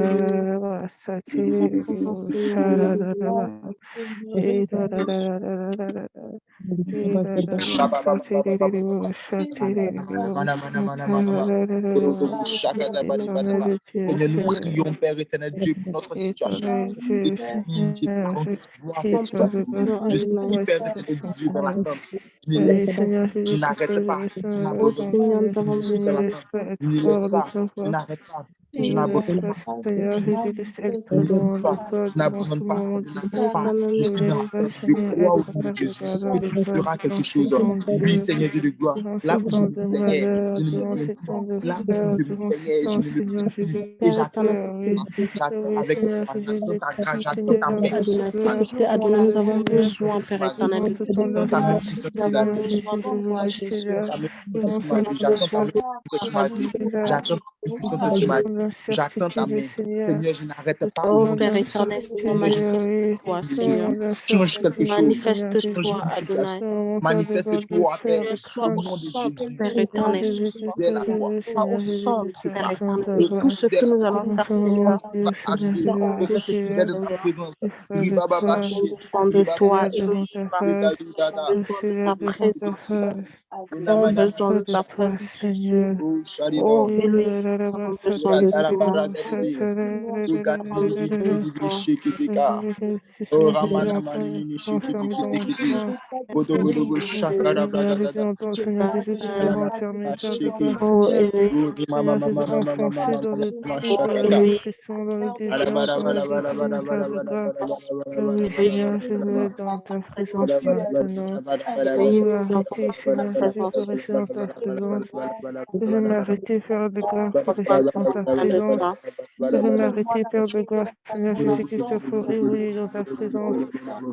Et là, ça De ta présence, Seigneur, nous avons besoin. et Seigneur, nous crions, Père éternel Dieu, pour notre situation. Je prie, je t'attends, vois Nous cette avons situation. besoin, Je suis, Adonai. Père éternel Dieu, dans l'attente. Je ne Oui, laisse pas, Seigneur je Jésus, n'arrête pourquoi je pas, reste je en Oh n'abandonne attente, pas. Seigneur, Seigneur nous Je avons Jésus, je suis ne dans besoin. laisse l'attente. pas Je être ne laisse fort de pas, ta je voix. n'arrête pas, Je je ne laisse n'abandonne pas, pas. Seigneur Je Jésus, être je ne laisse devant pas, de toi je devant tout n'abandonne le pas, monde. je Père n'arrête pas. éternel, Je Je ne suis laisse dans pas, l'attente. Je Seigneur, crois au être nom de Jésus regardé que de tu toi feras quelque dans ce chose. temps Oui, de, Seigneur Dieu de gloire, dans ce là où je temps me de plaignais, malheur, je ne me durant plains ce plus. temps de Là où peur, je me durant ce plaignais, je temps, ne me Seigneur plains plus. Jésus. Et Père éternel, j'attends Père, s'il te oui. plaît. j'attends Oui, avec Seigneur foi, Jésus, j'attends j'ai ta grâce, compris, j'attends Seigneur, ta Et de puissance. Adonai, s'il te gloire. plaît, J'attends Adonai, ta nous avons Seigneur, besoin, Père magie. durant éternel, ce de temps toi. J'attends ta d'attente, puissance Nous sur la avons Seigneur vie. besoin Jésus, de je veux toi, rester Jésus. là. Ta Durant puissance sur ce ma Nous vie. avons J'attends ta besoin de puissance sur toi, ma temps, vie. Jésus. rester là. J'attends ta puissance sur Ce ma vie. temps J'attends ta d'incertitude, main. Seigneur. Seigneur, je n'arrête Ce pas au Oh nom temps de Père éternel, Jésus. Seigneur, d'incertitude, Seigneur, oui. manifeste-toi, Ce Jésus, temps Seigneur. change quelque d'incertitude, chose. Seigneur Change Manifeste-toi, Jésus. ma situation. Adonai. Ce moment de bonne Manifeste-toi, peur, Père, de Sois au au crainte. nom de centre, Jésus. Père Seigneur éternel, Partout ce Jésus, où soir. tu es la je gloire. veux, Sois au Seigneur Jésus, de centre, ta Père Pas présence éternel, à de toi. tout au-dessus ce que d'elle, nous allons Dans faire, ce Seigneur. moment, pas Dieu, Seigneur au-dessus. Jésus, Sois je Reste reste au-dessus, là. fidèle dans ta Seigneur. présence. Je serai de toi. J'ai Ribababashi, besoin de Je suis toi, là devant ta Elohim. face. Ridadudada, J'ai Je besoin suis de là ta devant ta présence. face. Nous avons Je suis besoin Unamanamana, de près de ta toi, présence, Jésus. Seigneur. oh Sharido, Elohim, nous avons besoin de toi. Yatarabaradadi, Nous avons Uganini, besoin de toi. Shikiteka, Si oh Seigneur Jésus, Ramanamanini, enfermé dans mon Shikitiki, sein. Bodogodogo, Seigneur Jésus, Shakarabradada, Seigneur Jésus, tu peux m'enfermer dans ta Shiki, place, Oh Seigneur. Elohim, Seigneur Jésus, enfoncé dans le trou, oh dans la Shakata, Elohim, dépression, dans le désert, Seigneur Jésus, Père de gloire. Oui, Elohim, Seigneur, je veux être dans ta présence maintenant. Je Elohim, veux nous avons arrêter, besoin de ta Seigneur Jésus, de présence. rester dans ta présence. Je veux m'arrêter, faire de grâce, pour Nous avons rester dans ta besoin de présence. toi. Je veux m'arrêter, Père de grâce, Seigneur Jésus-Christ, pour évoluer dans ta présence.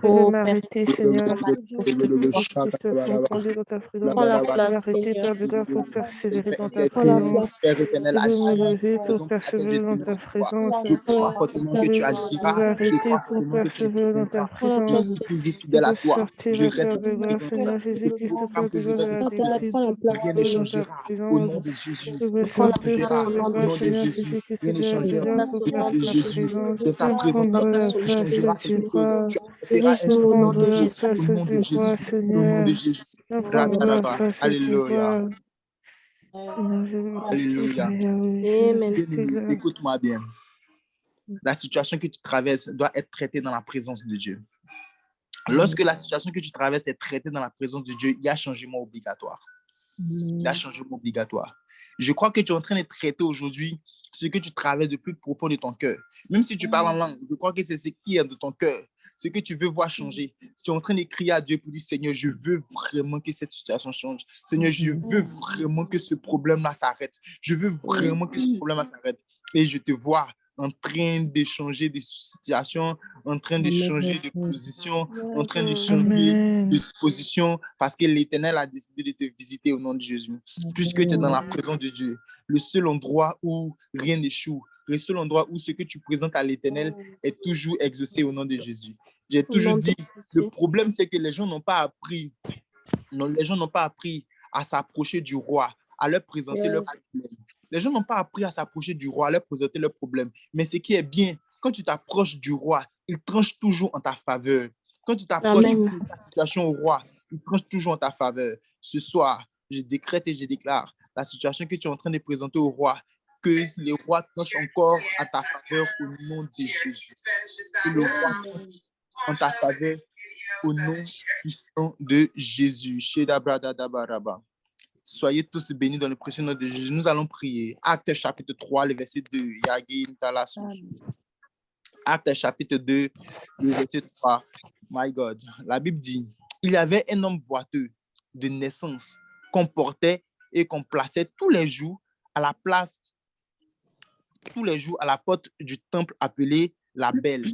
Je veux Oh Père m'arrêter, éternel, Seigneur manifeste-toi. Jésus-Christ, pour me conduire dans ta présence. Prends la Je veux place, m'arrêter, Seigneur. Père de grâce, pour persévérer dans ta Prends la présence. place. Père éternel, Je veux me agis lever la pour raison pour laquelle je persévérer dans ta demeure en toi. présence. Je Prends crois la fortement que tu Je place, Seigneur. veux agiras. Je arrêter crois pour fortement que tu persévérer dans ta interviendras. Prends la Je présence. place, suis Seigneur. toujours Je fidèle veux à toi. sortir, Je reste Père dans de ta grâce, présence. Seigneur Je Jésus-Christ, proclame Père que de je grâce, reste de dans la ta présence. difficile Prends la pour place, Rien ne persévérer dans ta changera. Au présence. nom de Jésus, Je veux prends rien la ne sortir, place Père bougera. au de nom Au de grâce, nom de Seigneur Jésus. Jésus, Jésus-Christ, rien ne de Prends la changera. grâce place pour au Au nom nom de de persévérer. Jésus, Jésus. dans ta présence, Prendre la Place au tu nom place de changeras du quelque Jésus. chose. roi. Tu apporteras un Dirige-nous au nom changement. de Prendre la Jésus. place Au nom de du Jésus. roi, Au nom de Seigneur. Jésus. Prendre la Rataraba. place du Alléluia. roi. Seigneur Jésus-Christ, Alléluia. Amen. je suis Bien-aimé, là. écoute-moi bien. La situation que tu traverses doit être traitée dans la présence de Dieu. Lorsque la situation que tu traverses est traitée dans la présence de Dieu, il y a changement obligatoire. Il y a changement obligatoire. Je crois que tu es en train de traiter aujourd'hui ce que tu traverses de plus profond de ton cœur. Même si tu parles en langue, je crois que c'est ce qui est de ton cœur, ce que tu veux voir changer. Si tu es en train de crier à Dieu pour dire, Seigneur, je veux vraiment que cette situation change. Seigneur, je veux vraiment que ce problème-là s'arrête. Je veux vraiment que ce problème-là s'arrête. Et je te vois en train de changer de situation, en train de changer de position, en train de changer de disposition, parce que l'Éternel a décidé de te visiter au nom de Jésus. Puisque tu es dans la présence de Dieu, le seul endroit où rien n'échoue, le seul endroit où ce que tu présentes à l'Éternel est toujours exaucé au nom de Jésus. J'ai toujours dit, le problème, c'est que les gens n'ont pas appris à s'approcher du roi, à leur présenter leurs problèmes. Les gens n'ont pas appris à s'approcher du roi, à leur présenter leurs problèmes. Mais ce qui est bien, quand tu t'approches du roi, il tranche toujours en ta faveur. Quand tu t'approches de ta situation au roi, il tranche toujours en ta faveur. Ce soir, je décrète et je déclare la situation que tu es en train de présenter au roi, que le roi tranche encore à ta faveur au nom de Jésus. Que le roi tranche en ta faveur au nom puissant de Jésus. Soyez tous bénis dans le précieux nom de Jésus. Nous allons prier. Actes chapitre 3, le verset 2. Actes chapitre 2, le verset 3. My God. La Bible dit, il y avait un homme boiteux de naissance qu'on portait et qu'on plaçait tous les jours à la porte du temple appelé la Belle,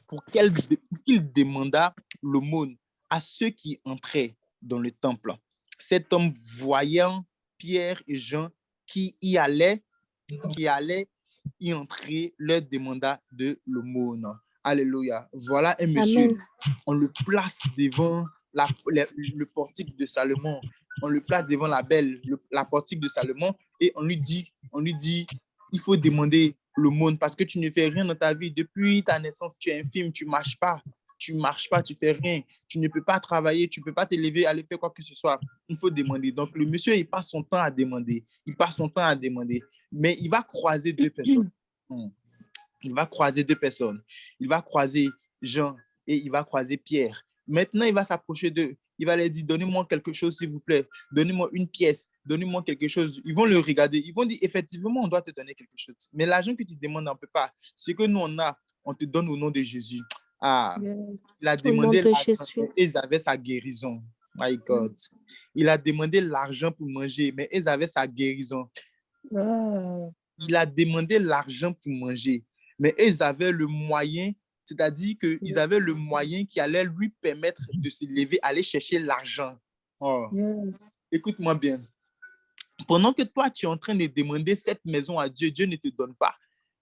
pour qu'il demandât l'aumône à ceux qui entraient dans le temple. Cet homme, voyant Pierre et Jean qui allaient y entrer, leur demanda de l'aumône. Alléluia. Voilà un monsieur. Amen. On le place devant le portique de Salomon. On le place devant la Belle, la portique de Salomon, et on lui dit, il faut demander l'aumône parce que tu ne fais rien dans ta vie. Depuis ta naissance, tu es infirme, tu ne marches pas, tu fais rien, tu ne peux pas travailler, tu ne peux pas te lever, aller faire quoi que ce soit. Il faut demander. Donc, le monsieur, il passe son temps à demander. Mais il va croiser deux personnes. Il va croiser Jean et il va croiser Pierre. Maintenant, il va s'approcher d'eux. Il va leur dire, donnez-moi quelque chose, s'il vous plaît. Donnez-moi une pièce. Donnez-moi quelque chose. Ils vont le regarder. Ils vont dire, effectivement, on doit te donner quelque chose. Mais l'argent que tu demandes, on ne peut pas. Ce que nous, on a, on te donne au nom de Jésus. Il a demandé l'argent, mais ils avaient sa guérison. My God. Il a demandé l'argent pour manger, mais ils avaient sa guérison. Il a demandé l'argent pour manger, mais ils avaient le moyen, c'est-à-dire qu'ils avaient le moyen qui allait lui permettre de se lever, aller chercher l'argent. Écoute-moi bien. Pendant que toi, tu es en train de demander cette maison à Dieu, Dieu ne te donne pas.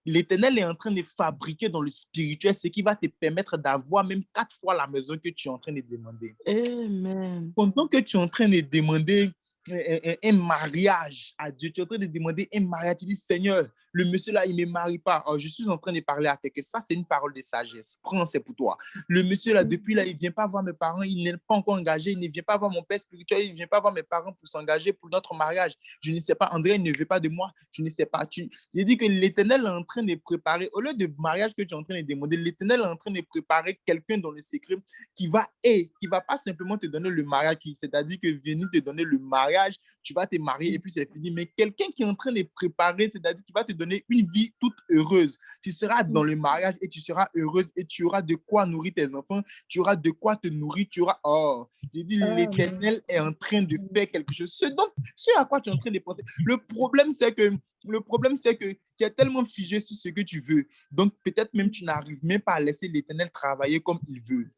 L'Éternel est en train de fabriquer dans le spirituel ce qui va te permettre d'avoir même 4 fois la maison que tu es en train de demander. Amen. Pendant que tu es en train de demander un mariage à Dieu, tu es en train de demander un mariage, tu dis, Seigneur, le monsieur là, il ne me marie pas. Je suis en train de parler à quelqu'un. Ça, c'est une parole de sagesse. Prends, c'est pour toi. Le monsieur là, depuis là, il ne vient pas voir mes parents, il n'est pas encore engagé, il ne vient pas voir mon père spirituel, il ne vient pas voir mes parents pour s'engager pour notre mariage. Je ne sais pas, André, il ne veut pas de moi, je ne sais pas. J'ai dit que l'Éternel est en train de préparer, au lieu de mariage que tu es en train de demander, l'Éternel est en train de préparer quelqu'un dans le secret qui va pas simplement te donner le mariage, c'est-à-dire que venir te donner le mariage, tu vas te marier et puis c'est fini, mais quelqu'un qui est en train de préparer, c'est-à-dire qui va te donner une vie toute heureuse. Tu seras dans le mariage et tu seras heureuse et tu auras de quoi nourrir tes enfants, tu auras de quoi te nourrir, j'ai dit, l'Éternel est en train de faire quelque chose. Ce à quoi tu es en train de penser. Le problème, c'est que tu es tellement figé sur ce que tu veux. Donc, peut-être même tu n'arrives même pas à laisser l'Éternel travailler comme il veut.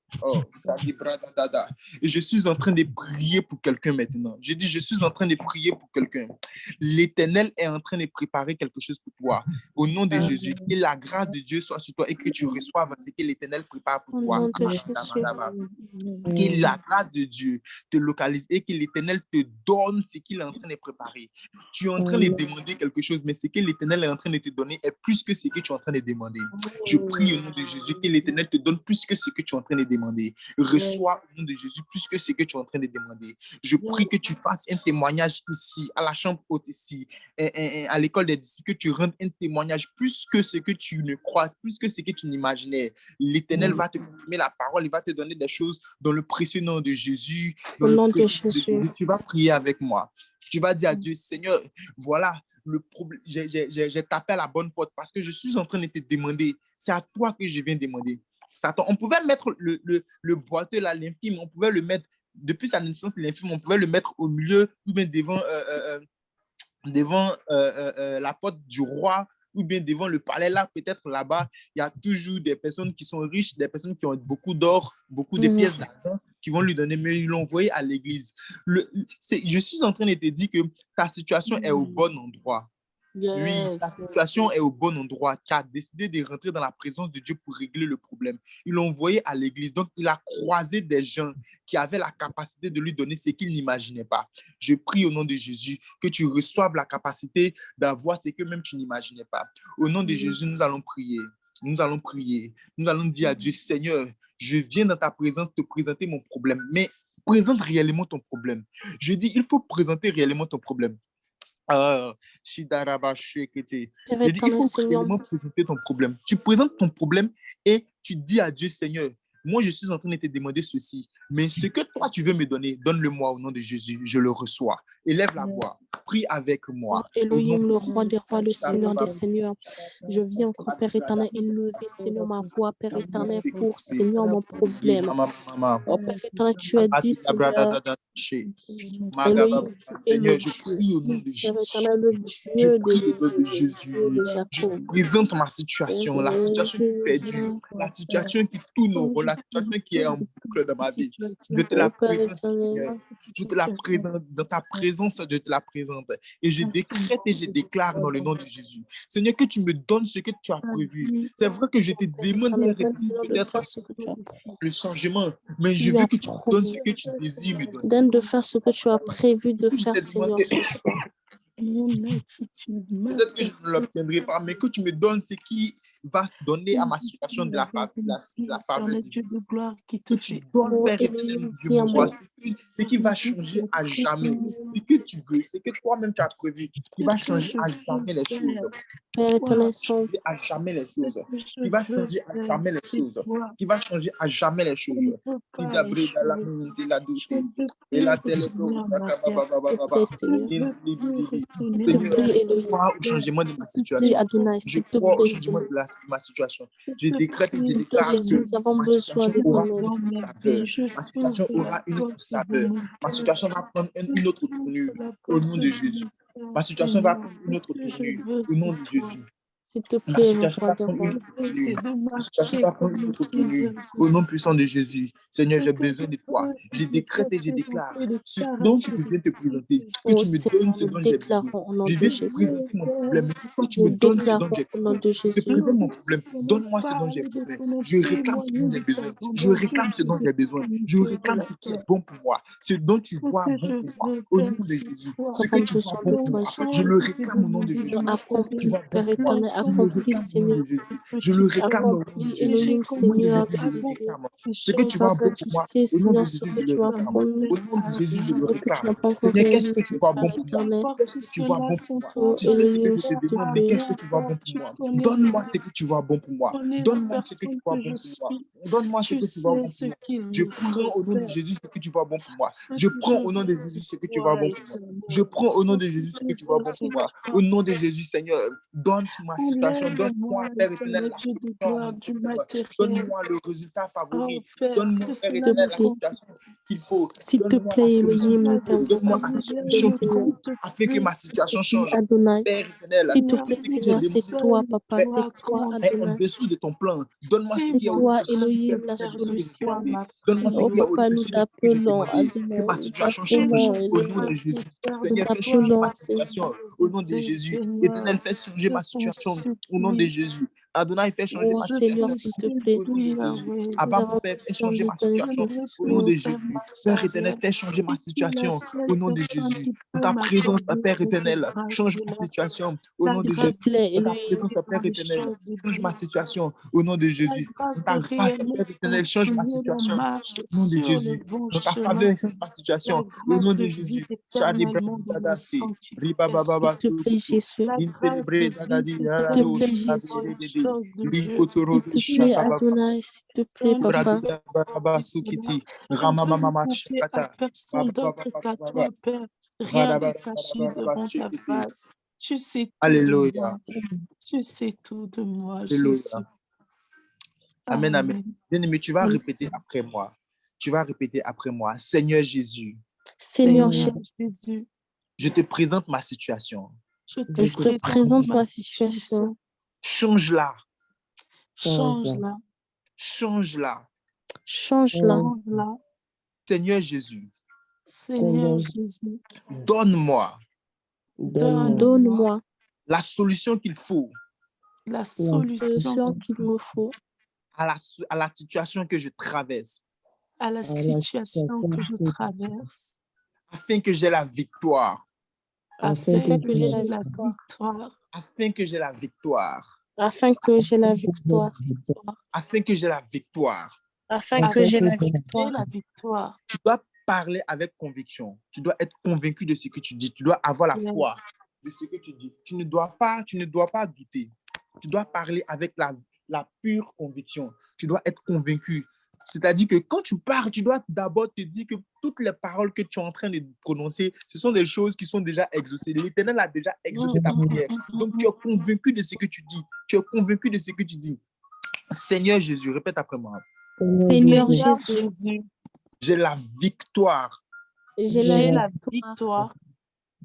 Et je suis en train de prier pour quelqu'un maintenant. Je dis, je suis en train de prier pour quelqu'un. L'Éternel est en train de préparer quelque chose pour toi. Au nom de Jésus, que la grâce de Dieu soit sur toi et que tu reçoives ce que l'Éternel prépare pour toi. Au nom de Jésus. Que la grâce de Dieu te localise et que l'Éternel te donne ce qu'il est en train de préparer. Tu es en train de demander quelque chose, mais ce que l'Éternel est en train de te donner est plus que ce que tu es en train de demander. Je prie au nom de Jésus que l'Éternel te donne plus que ce que tu es en train de demander. Reçois au nom de Jésus plus que ce que tu es en train de demander. Je prie que tu fasses un témoignage ici, à la chambre haute ici, à l'école des disciples, que tu rendes un témoignage plus que ce que tu ne crois, plus que ce que tu n'imaginais. L'Éternel va te confirmer la parole, il va te donner des choses dans le précieux nom de Jésus. Au nom de Jésus. Tu vas prier avec moi. Tu vas dire à Dieu, Seigneur, voilà, le problème, j'ai tapé à la bonne porte parce que je suis en train de te demander. C'est à toi que je viens demander. On pouvait mettre le boiteux, là, l'infime, on pouvait le mettre, depuis sa naissance, l'infime, on pouvait le mettre au milieu ou bien devant la porte du roi ou bien devant le palais là, peut-être là-bas, il y a toujours des personnes qui sont riches, des personnes qui ont beaucoup d'or, beaucoup de pièces d'argent qui vont lui donner, mais ils l'ont envoyé à l'église. Je suis en train de te dire que ta situation est au bon endroit. Oui, ta situation est au bon endroit. Tu as décidé de rentrer dans la présence de Dieu pour régler le problème. Ils l'ont envoyé à l'église. Donc, il a croisé des gens qui avaient la capacité de lui donner ce qu'il n'imaginait pas. Je prie au nom de Jésus que tu reçoives la capacité d'avoir ce que même tu n'imaginais pas. Au nom de Jésus, nous allons prier. Nous allons prier. Nous allons dire à Dieu, Seigneur, je viens dans ta présence te présenter mon problème. Mais présente réellement ton problème. Je dis, il faut présenter réellement ton problème. Je dis, il faut réellement présenter ton problème. Tu présentes ton problème et tu dis à Dieu, Seigneur, moi, je suis en train de te demander ceci, mais ce que toi, tu veux me donner, donne-le-moi au nom de Jésus, je le reçois. Élève la voix, prie avec moi. Elohim, le roi des rois, le Seigneur des seigneurs, je viens encore, Père éternel, élever, Seigneur, ma voix, Père éternel, pour, Seigneur, mon problème. Oh, Père éternel, tu as dit, Seigneur, Elohim, tu es le Dieu, Père éternel, le Dieu de Je Jacob. présente ma situation, la situation qui est perdue, la situation qui tourne au rôle, la situation qui est en boucle dans ma vie. Je te la présente, Seigneur. Je te la présente dans ta présence, je te la présente. Et je décrète et je déclare dans le nom de Jésus. Seigneur, que tu me donnes ce que tu as prévu. C'est vrai que je te demande peut-être le changement, mais je veux que tu me donnes ce que tu désires me donner. Donne de faire ce que tu as prévu de faire, Seigneur, ce soir. Peut-être que je ne l'obtiendrai pas, mais que tu me donnes ce qui va donner à ma situation de la faveur de Dieu. Que tu donnes, Père éternel, ce qui va changer à jamais. Ce que tu veux, ce que toi-même tu as prévu, qui va changer à jamais les choses. Père éternel, à jamais les choses. Qui va changer à jamais les choses. Qui va changer à jamais les choses. Et la télé, je crois au changement de ma situation. Je crois au changement de ma situation. Je décrète et je déclare que nous avons besoin de ton aide. Ma situation aura une autre saveur. Ma situation va prendre une autre tournure au nom de Jésus. Ma situation va prendre une autre tournure au nom de Jésus. S'il te plaît, ma situation va prendre une autre tournure au nom puissant de Jésus. Seigneur, j'ai besoin de toi. Je décrète et je déclare ce dont je viens te présenter. Que tu me donnes ce dont j'ai besoin. Je viens te présenter mon problème. Que tu me donnes ce dont j'ai besoin. Je te présente mon problème. Donne-moi ce dont j'ai besoin. Je réclame ce dont j'ai besoin. Je réclame ce dont j'ai besoin. Je réclame ce qui est bon pour moi. Ce dont tu vois bon pour moi. Au nom de Jésus. Ce que tu vois bon pour moi. Je le réclame au nom de Jésus. Accomplis, Père éternel, accomplis, Seigneur. Je le réclame. Accomplis, Elohim, Seigneur, ce que tu vois bon pour moi, au nom de Jésus, je le réclame. Au nom de Jésus, je le réclame. Seigneur, qu'est-ce que tu vois bon pour moi? Qu'est-ce que tu vois bon pour moi? Tu sais ce que je te demande, mais qu'est-ce que tu vois bon pour moi? Donne-moi ce que tu vois bon pour moi. Donne-moi ce que tu vois bon pour moi. Donne-moi ce que tu vois bon pour moi. Je prends au nom de Jésus ce que tu vois bon pour moi. Je prends au nom de Jésus ce que tu vois bon pour moi. Je prends au nom de Jésus ce que tu vois bon pour moi. Au nom de Jésus, Seigneur, donne ma situation, donne-moi, Père éternel, la situation. Donne-moi le résultat favori. Donne-moi, Père éternel, la situation qu'il faut. S'il te plaît, Elohim, nous donne-moi la solution qu'il faut afin que ma situation change. Adonai, Père éternel, s'il te plaît, Seigneur, c'est toi, Papa, c'est toi, Adonai. En dessous de ton plan, donne-moi ce qui est toi, Elohim, la solution. Donne-moi ce qui est Papa, nous t'appelons, Adonai, que ma situation change au nom de Jésus. Seigneur, fais changer ma situation au nom de Jésus. Éternel, fais changer ma situation au nom de Jésus. Adonai, fais changer ma situation. Seigneur, s'il te plaît. Abba, mon Père, fais changer ma situation au nom de Jésus. Père éternel, fais changer ma situation au nom de Jésus. Dans ta présence, Père éternel, change ma situation au nom de Jésus. Dans ta présence, Père éternel, change ma situation au nom de Jésus. Dans ta grâce, Père éternel, change ma situation au nom de Jésus. Dans ta faveur, change ma situation au nom de Jésus. S'il te plaît, Jésus. S'il te plaît, Jésus. S'il te plaît, Adonai, s'il te plaît, Papa. Rien de caché devant ta face. Tu sais tout de Alléluia. moi. Tu sais tout de moi, Alléluia. Jésus. Amen, amen. Amen. Bien-aimé, tu vas Amen. répéter après moi. Tu vas répéter après moi. Seigneur Jésus, Seigneur Seigneur Jésus, Jésus, je te présente ma situation. je je te présente ma situation. Change-la. Change-la. Change-la. Change-la. Change-la. Seigneur Jésus, Seigneur Jésus, donne-moi donne-moi Donne-moi la solution qu'il faut la la solution solution qu'il me faut à la situation que je traverse, à la situation que je traverse, afin que j'ai la victoire. afin que que j'ai j'ai la la victoire, Afin que j'ai la victoire. afin que j'ai la victoire. Afin que j'ai la victoire. Afin que j'ai la j'ai victoire. la victoire. Tu dois parler avec conviction. Tu dois être convaincu de ce que tu dis. Tu dois avoir la Yes. foi de ce que tu dis. Tu ne dois pas douter. Tu dois parler avec la pure conviction. Tu dois être convaincu. C'est-à-dire que quand tu parles, tu dois d'abord te dire que toutes les paroles que tu es en train de prononcer, ce sont des choses qui sont déjà exaucées. L'Éternel a déjà exaucé ta prière. Donc, tu es convaincu de ce que tu dis. Tu es convaincu de ce que tu dis. Seigneur Jésus, répète après moi. Seigneur Seigneur Jésus, Jésus, J'ai la victoire. j'ai j'ai la la victoire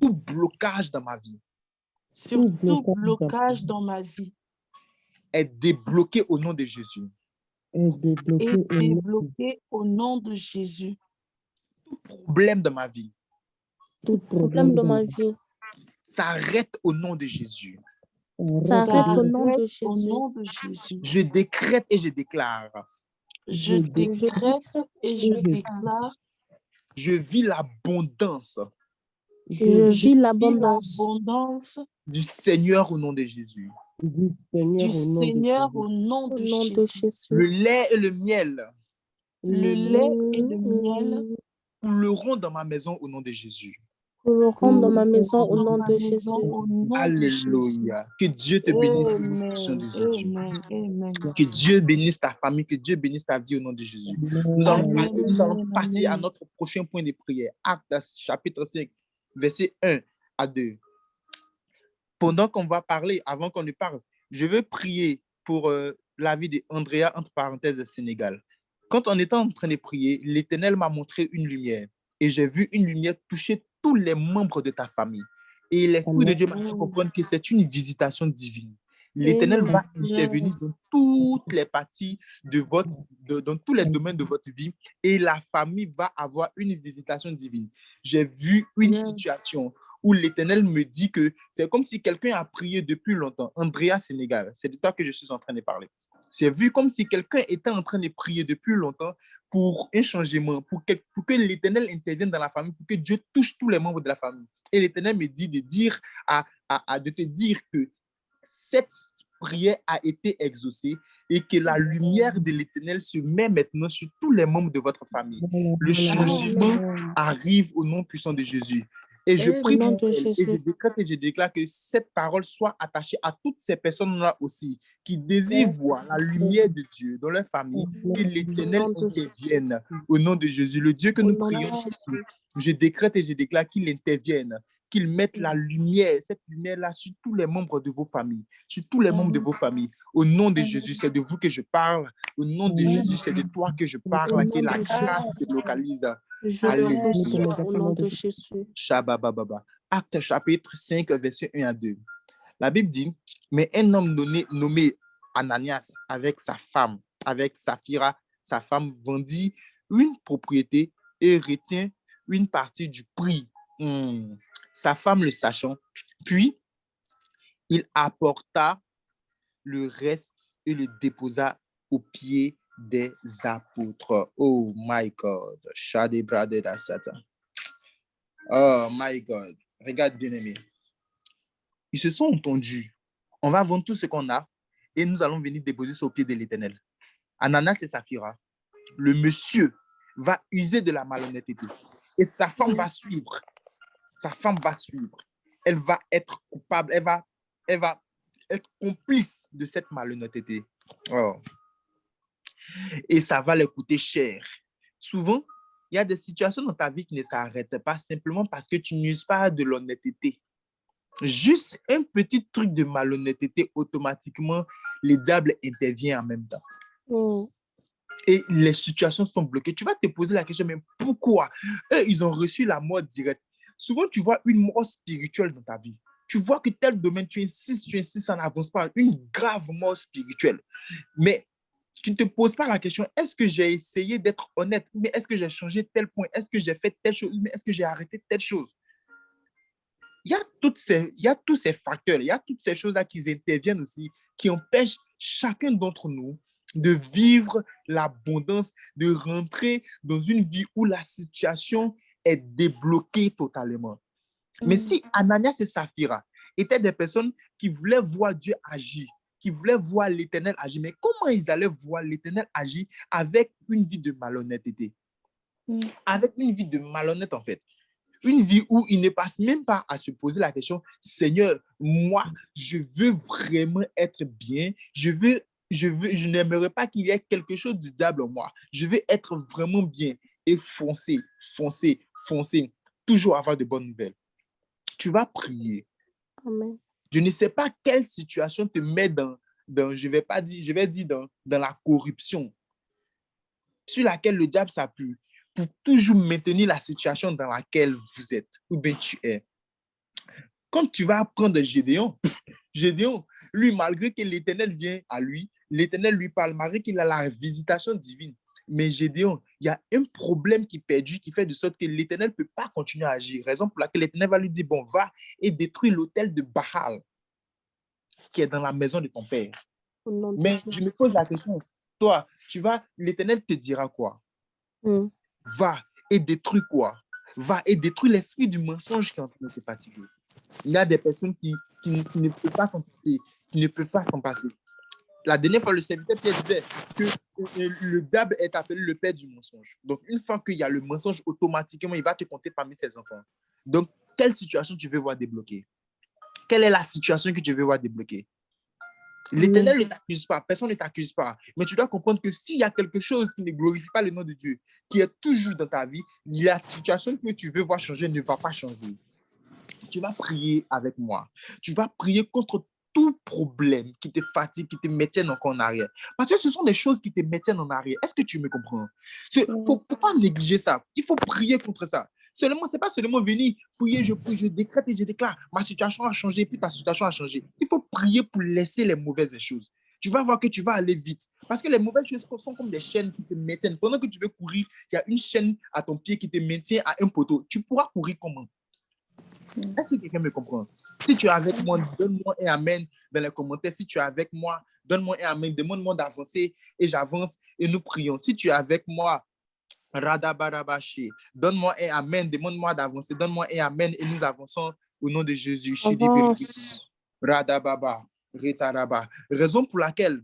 Tout blocage dans ma vie sur tout blocage dans ma vie est débloqué au nom de Jésus. et débloqué au nom de Jésus. Tout problème de ma vie problème dans ma vie. s'arrête au nom de Jésus. Ça arrête au nom de Au Jésus. nom de Jésus. Je décrète et je déclare. Je décrète et je déclare. Je vis l'abondance Je vis l'abondance L'abondance du Seigneur au nom de Jésus. du Seigneur au nom au de nom de Jésus. Jésus. Le lait et le miel Le lait et le miel couleront dans ma maison au nom de Jésus. couleront dans ma maison au dans nom ma de maison Jésus. au nom de Jésus. Alléluia. Que Dieu te bénisse au nom puissant de Amen. Jésus. Amen. Amen. Que Dieu bénisse ta famille, que Dieu bénisse ta vie au nom de Jésus. Nous Amen. allons Amen. passer à Amen. notre prochain point de prière. Actes chapitre 5, verset 1 à 2. Pendant qu'on va parler, avant qu'on ne parle, je veux prier pour la vie d'Andrea, entre parenthèses, Sénégal. Quand on était en train de prier, l'Éternel m'a montré une lumière et j'ai vu une lumière toucher tous les membres de ta famille. Et l'Esprit de Dieu m'a fait comprendre que c'est une visitation divine. L'Éternel Amen. va intervenir dans toutes les parties dans tous les domaines de votre vie et la famille va avoir une visitation divine. J'ai vu une situation où l'Éternel me dit que c'est comme si quelqu'un a prié depuis longtemps. Andrea Sénégal, c'est de toi que je suis en train de parler. C'est vu comme si quelqu'un était en train de prier depuis longtemps pour un changement, pour que l'Éternel intervienne dans la famille, pour que Dieu touche tous les membres de la famille. Et l'Éternel me dit de te dire que cette prière a été exaucée et que la lumière de l'Éternel se met maintenant sur tous les membres de votre famille. Le changement arrive au nom puissant de Jésus. Et je prie pour elle, et je décrète et je déclare que cette parole soit attachée à toutes ces personnes-là aussi qui désirent voir la lumière de Dieu dans leur famille, que l'Éternel intervienne au nom de Jésus. Le Dieu que nous prions, je décrète et je déclare qu'il intervienne, qu'il mette la lumière, cette lumière-là sur tous les membres de vos familles, sur tous les membres de vos familles. Au nom de Jésus, c'est de vous que je parle. Au nom de Jésus, c'est de toi que je parle, que la grâce te localise. Je le reçois au nom de Jésus. Shabababa. Acte chapitre 5, verset 1 à 2. La Bible dit, mais un homme nommé Ananias, avec sa femme, avec Saphira, sa femme, vendit une propriété et retient une partie du prix. Sa femme le sachant, puis il apporta le reste et le déposa aux pieds des apôtres. Oh my God. Oh my God. Regarde, bien-aimé. Ils se sont entendus. On va vendre tout ce qu'on a et nous allons venir déposer ça aux pieds de l'Éternel. Ananas et Saphira, le monsieur va user de la malhonnêteté et sa femme va suivre. Sa femme va suivre. Elle va être coupable. Elle va être complice de cette malhonnêteté. Oh. Et ça va leur coûter cher. Souvent, Il y a des situations dans ta vie qui ne s'arrêtent pas simplement parce que tu n'uses pas de l'honnêteté. Juste un petit truc de malhonnêteté, automatiquement, le diable intervient en même temps. Et les situations sont bloquées. Tu vas te poser la question, mais pourquoi? Eux, ils ont reçu la mort directe. Souvent, tu vois une mort spirituelle dans ta vie. Tu vois que tel domaine, tu insistes, ça n'avance pas. Une grave mort spirituelle. Mais tu ne te poses pas la question, est-ce que j'ai essayé d'être honnête? Mais est-ce que j'ai changé tel point? Est-ce que j'ai fait telle chose? Mais est-ce que j'ai arrêté telle chose? Il y a tous ces facteurs, il y a toutes ces choses-là qui interviennent aussi, qui empêchent chacun d'entre nous de vivre l'abondance, de rentrer dans une vie où la situation est débloquée totalement. Mais si Ananias et Saphira étaient des personnes qui voulaient voir Dieu agir, qui voulaient voir l'Éternel agir, mais comment ils allaient voir l'Éternel agir avec une vie de malhonnêteté? Avec une vie de malhonnête, en fait. Une vie où il ne passe même pas à se poser la question, Seigneur, moi, je veux vraiment être bien, je n'aimerais pas qu'il y ait quelque chose du diable en moi. Je veux être vraiment bien et foncer, toujours avoir de bonnes nouvelles. Tu vas prier. Amen. Je ne sais pas quelle situation te met dans la corruption sur laquelle le diable s'appuie pour toujours maintenir la situation dans laquelle vous êtes, ou bien tu es. Quand tu vas prendre Gédéon, lui, malgré que l'Éternel vient à lui, l'Éternel lui parle, malgré qu'il a la visitation divine. Mais Gédéon, il y a un problème qui perdure, qui fait de sorte que l'Éternel ne peut pas continuer à agir. Raison pour laquelle l'Éternel va lui dire, bon, va et détruis l'autel de Baal qui est dans la maison de ton père. Mais je me pose la question, toi, l'Éternel te dira quoi? Va et détruis quoi? Va et détruis l'esprit du mensonge qui est en train de te fatiguer. Il y a des personnes qui ne peuvent pas s'en passer, La dernière fois, le serviteur Pierre disait que le diable est appelé le père du mensonge. Donc, une fois qu'il y a le mensonge, automatiquement, il va te compter parmi ses enfants. Donc, quelle situation tu veux voir débloquer? Quelle est la situation que tu veux voir débloquer? L'Éternel ne t'accuse pas, personne ne t'accuse pas. Mais tu dois comprendre que s'il y a quelque chose qui ne glorifie pas le nom de Dieu, qui est toujours dans ta vie, la situation que tu veux voir changer ne va pas changer. Tu vas prier avec moi. Tu vas prier contre tout problème qui te fatigue, qui te maintienne encore en arrière. Parce que ce sont des choses qui te maintiennent en arrière. Est-ce que tu me comprends? Il ne faut pas négliger ça. Il faut prier contre ça. Ce n'est pas seulement venir prier, je prie, je décrète et je déclare. Ma situation a changé, puis ta situation a changé. Il faut prier pour laisser les mauvaises choses. Tu vas voir que tu vas aller vite. Parce que les mauvaises choses sont comme des chaînes qui te maintiennent. Pendant que tu veux courir, il y a une chaîne à ton pied qui te maintient à un poteau. Tu pourras courir comment? Est-ce que quelqu'un me comprend? Si tu es avec moi, donne-moi un amen dans les commentaires. Si tu es avec moi, donne-moi un amen. Demande-moi d'avancer et j'avance et nous prions. Si tu es avec moi, Radabarabashi, donne-moi un amen. Demande-moi d'avancer. Donne-moi un amen et nous avançons au nom de Jésus. Radababa, Retaraba. Raison pour laquelle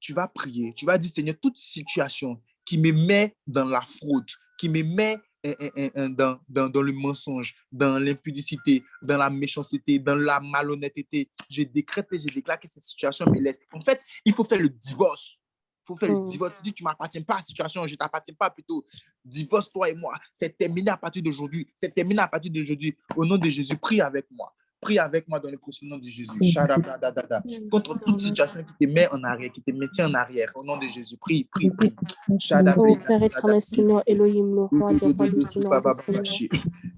tu vas prier. Tu vas dire, Seigneur, toute situation qui me met dans la fraude, qui me met dans le mensonge, dans l'impudicité, dans la méchanceté, dans la malhonnêteté. Je décrète et je déclare que cette situation me laisse. En fait, il faut faire le divorce. Il faut faire le divorce. Tu dis, tu ne m'appartiens pas à la situation, je ne t'appartiens pas plutôt. Divorce, toi et moi. C'est terminé à partir d'aujourd'hui. C'est terminé à partir d'aujourd'hui. Au nom de Jésus, prie avec moi. Prie avec moi dans le précieux nom de Jésus. Contre toute situation qui te met en arrière, qui te maintient en arrière. Au nom de Jésus, prie. Oh Père éternel, Seigneur, Elohim, le roi des rois, le Seigneur des seigneurs.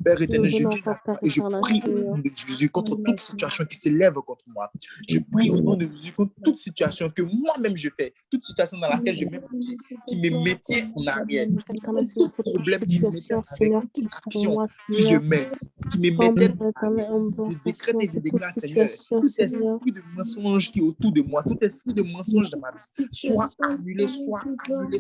Père éternel, je dis ça et je prie au nom de Jésus contre toute situation qui s'élève contre moi. Je prie au nom de Jésus contre toute situation que moi-même je fais, toute situation dans laquelle je mets qui me maintient en arrière. Tout problème qui me maintient Seigneur, toute action que je mets, qui me maintient en arrière. Je décrète et je déclare, Seigneur, tout esprit de mensonge qui est autour de moi, tout esprit de mensonge dans ma vie, soit annulé, soit annulé.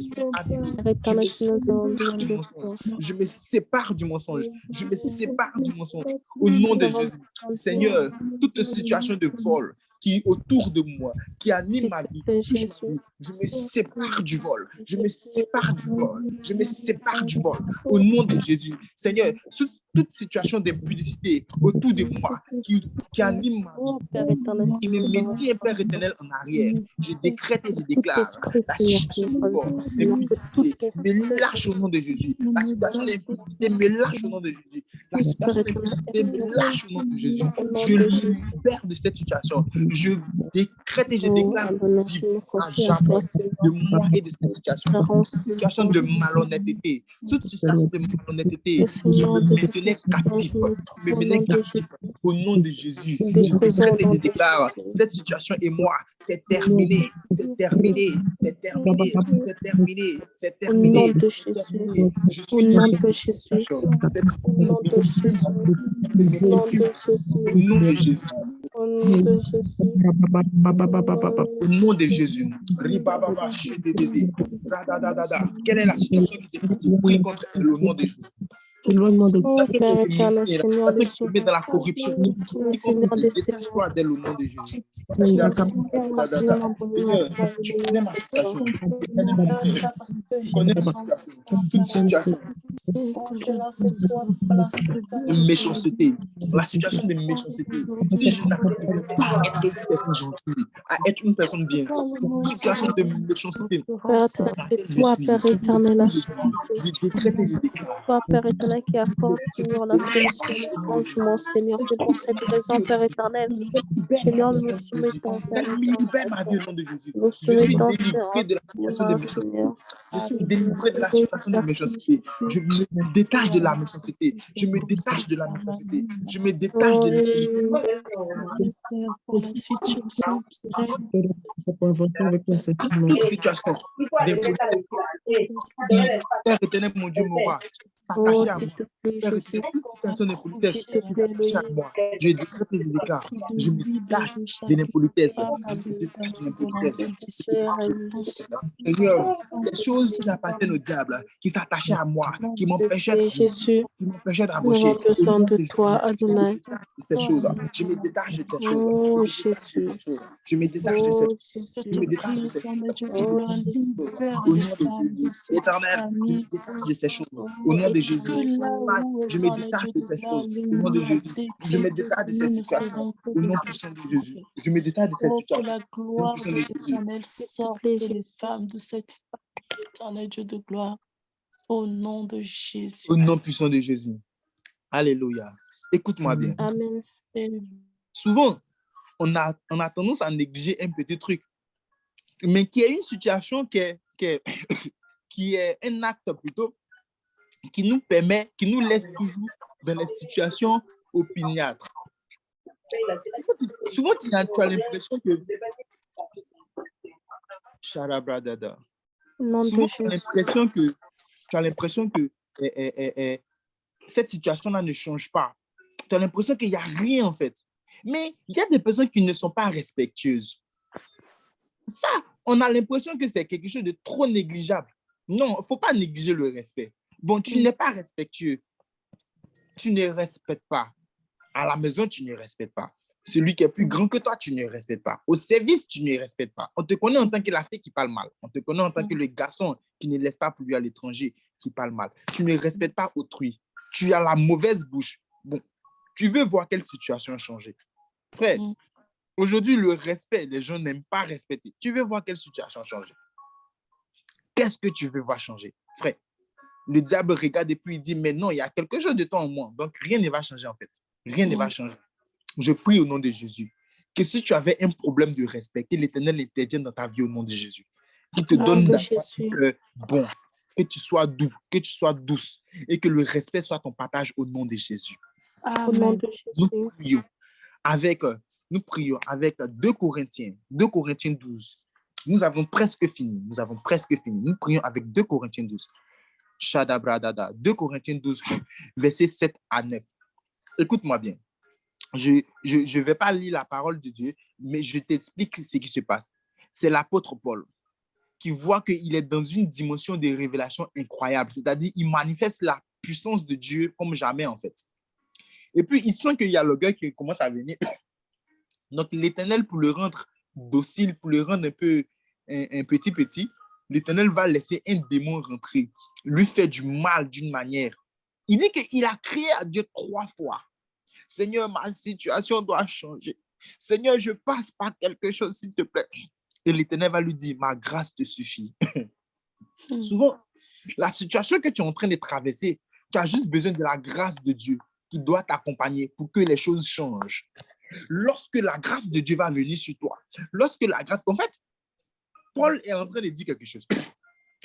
Je me sépare du mensonge. Je me sépare du mensonge. Au nom de Jésus. Seigneur, toute situation de vol qui est autour de moi, qui anime ma vie, Je me sépare du vol. Je me sépare du vol. Je me sépare du vol. Au nom de Jésus. Seigneur, toute situation d'impudicité autour de moi qui anime ma vie, qui me maintient, Père éternel, en arrière, je décrète et je déclare la situation du vol, l'impudicité me lâche au nom de Jésus. La situation d'impudicité me lâche au nom de Jésus. La situation d'impudicité me lâche au nom de Jésus. Je me libère de cette situation. Je décrète et je déclare à jamais de moi et de cette situation. Toute situation de malhonnêteté, toute situation de malhonnêteté qui me maintenait captif, au nom de Jésus. Je décrète et je déclare, cette situation est moi, c'est terminé, c'est terminé, c'est terminé, c'est terminé, c'est terminé. Au nom de Jésus. Au nom de Jésus. Au nom de Jésus. Au nom de Jésus. Au nom de Jésus. Au nom de Jésus. Au nom de Jésus. Quelle est la situation qui te fait prier contre elle au nom de Jésus? Oh Père éternel, Seigneur, le Sauveur, dans la corruption, le Seigneur des détache-toi d'elle au nom de Jésus. Seigneur, tu connais ma situation. Tu connais ma situation. Toute situation. De méchanceté. La situation de méchanceté. Si je n'arrive pas à être une personne gentille, à être une personne bien, une situation de méchanceté. C'est toi, Père éternel, Je décrète et je déclare. toi, Père éternel, qui apporte, Seigneur, la solution du changement, Seigneur. C'est pour cette raison, Père éternel, Seigneur, nous nous soumettons, Père éternel. Nous soumettons, Seigneur, de la situation de méchanceté. Je suis délivré de la Seigneur. situation de méchanceté. Je me détache de la méchanceté. Je me détache de la méchanceté. Je me détache de Pour la situation toute situation Père éternel, mon Dieu, m'aura Oh, s'attacher à s'il moi. te plaît, Père Jésus. éternel, toute personne d'impolitesse S'il te plaît, s'attacher à moi. Je décrète et je déclare. Je me détache de l'impolitesse. Je me détache de l'impolitesse. Seigneur, les choses qui appartiennent au diable, qui s'attachaient à moi, qui m'empêchaient Jésus, d'approcher. nous avons besoin de toi, Adonai. Je me détache de ces choses. Oh, Jésus. Je me détache de Oh, cette Jésus. je me détache de ces choses. Oh, Au nom de Jésus. Éternel, je me détache de ces choses. Au nom de Jésus. Je me détache de ces choses. Au nom de Jésus. Je me détache de cette situation. Au nom puissant de Jésus. Je me détache de cette que situation. la gloire de l'Éternel sorte de les femmes de cette femme, éternel Dieu de gloire, au nom de Jésus. Au nom puissant de Jésus. Alléluia. Écoute-moi bien. Amen. Souvent, on a tendance à négliger un petit truc, mais qui est une situation qui est un acte plutôt, qui nous permet, qui nous laisse toujours dans les situations opiniâtres. Souvent, tu as l'impression que souvent, tu as l'impression que cette situation-là ne change pas. Tu as l'impression qu'il n'y a rien en fait. Mais il y a des personnes qui ne sont pas respectueuses. Ça, on a l'impression que c'est quelque chose de trop négligeable. Non, il ne faut pas négliger le respect. Bon, tu n'es pas respectueux. Tu ne respectes pas. À la maison, tu ne respectes pas. Celui qui est plus grand que toi, tu ne respectes pas. Au service, tu ne respectes pas. On te connaît en tant que la fille qui parle mal. On te connaît en tant que le garçon qui ne laisse pas produire à l'étranger, qui parle mal. Tu ne respectes pas autrui. Tu as la mauvaise bouche. Bon, tu veux voir quelle situation changer. Frère, aujourd'hui, le respect, les gens n'aiment pas respecter. Tu veux voir quelle situation changer. Qu'est-ce que tu veux voir changer? Frère, le diable regarde et puis il dit, mais non, il y a quelque chose de toi en moi. Donc, rien ne va changer en fait. Rien ne va changer. Je prie au nom de Jésus que si tu avais un problème de respect, que l'Éternel intervienne dans ta vie au nom de Jésus. Qu'il te donne que, bon, que tu sois doux, que tu sois douce et que le respect soit ton partage au nom de Jésus. Au nom de Jésus. Nous prions avec 2 Corinthiens 12. Nous avons presque fini. Nous prions avec 2 Corinthiens 12. Shadabradada. 2 Corinthiens 12, versets 7 à 9. Écoute-moi bien. Je ne vais pas lire la parole de Dieu, mais je t'explique ce qui se passe. C'est l'apôtre Paul qui voit qu'il est dans une dimension de révélation incroyable. C'est-à-dire, il manifeste la puissance de Dieu comme jamais, en fait. Et puis, il sent qu'il y a le gars qui commence à venir. Donc, l'Éternel, pour le rendre docile, pour le rendre un peu un petit, l'Éternel va laisser un démon rentrer, lui faire du mal d'une manière. Il dit qu'il a crié à Dieu 3 fois. Seigneur, ma situation doit changer. Seigneur, je passe par quelque chose, s'il te plaît. Et l'Éternel va lui dire, ma grâce te suffit. Souvent, la situation que tu es en train de traverser, tu as juste besoin de la grâce de Dieu qui doit t'accompagner pour que les choses changent. Lorsque la grâce de Dieu va venir sur toi, lorsque la grâce... En fait, Paul est en train de dire quelque chose.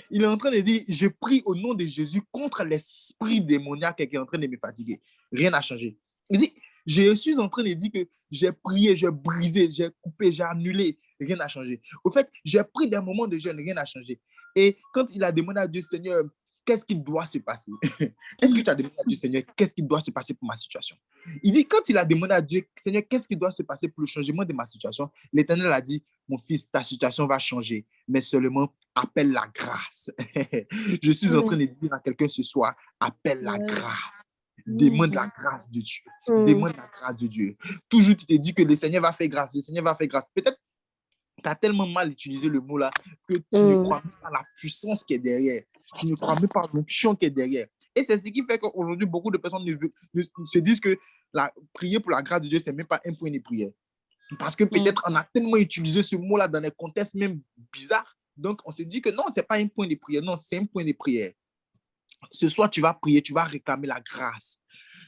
Il est en train de dire, je prie au nom de Jésus contre l'esprit démoniaque qui est en train de me fatiguer. Rien n'a changé. Il dit, je suis en train de dire que j'ai prié, j'ai brisé, j'ai coupé, j'ai annulé. Rien n'a changé. Au fait, j'ai pris des moments de jeûne, rien n'a changé. Et quand il a demandé à Dieu, Seigneur, qu'est-ce qui doit se passer? Est-ce que tu as demandé à Dieu, Seigneur, qu'est-ce qui doit se passer pour ma situation? Il dit, quand il a demandé à Dieu, Seigneur, qu'est-ce qui doit se passer pour le changement de ma situation? L'Éternel a dit, mon fils, ta situation va changer, mais seulement appelle la grâce. Je suis en train de dire à quelqu'un ce soir, appelle la grâce. Demande la grâce de Dieu. Demande la grâce de Dieu. Toujours, tu te dis que le Seigneur va faire grâce. Le Seigneur va faire grâce. Peut-être tu as tellement mal utilisé le mot là que tu ne crois même pas la puissance qui est derrière. Tu ne crois même pas l'onction qui est derrière. Et c'est ce qui fait qu'aujourd'hui, beaucoup de personnes se disent que prier pour la grâce de Dieu, ce n'est même pas un point de prière. Parce que peut-être on a tellement utilisé ce mot-là dans des contextes même bizarres. Donc, on se dit que non, ce n'est pas un point de prière. Non, c'est un point de prière. Ce soir, tu vas prier, tu vas réclamer la grâce.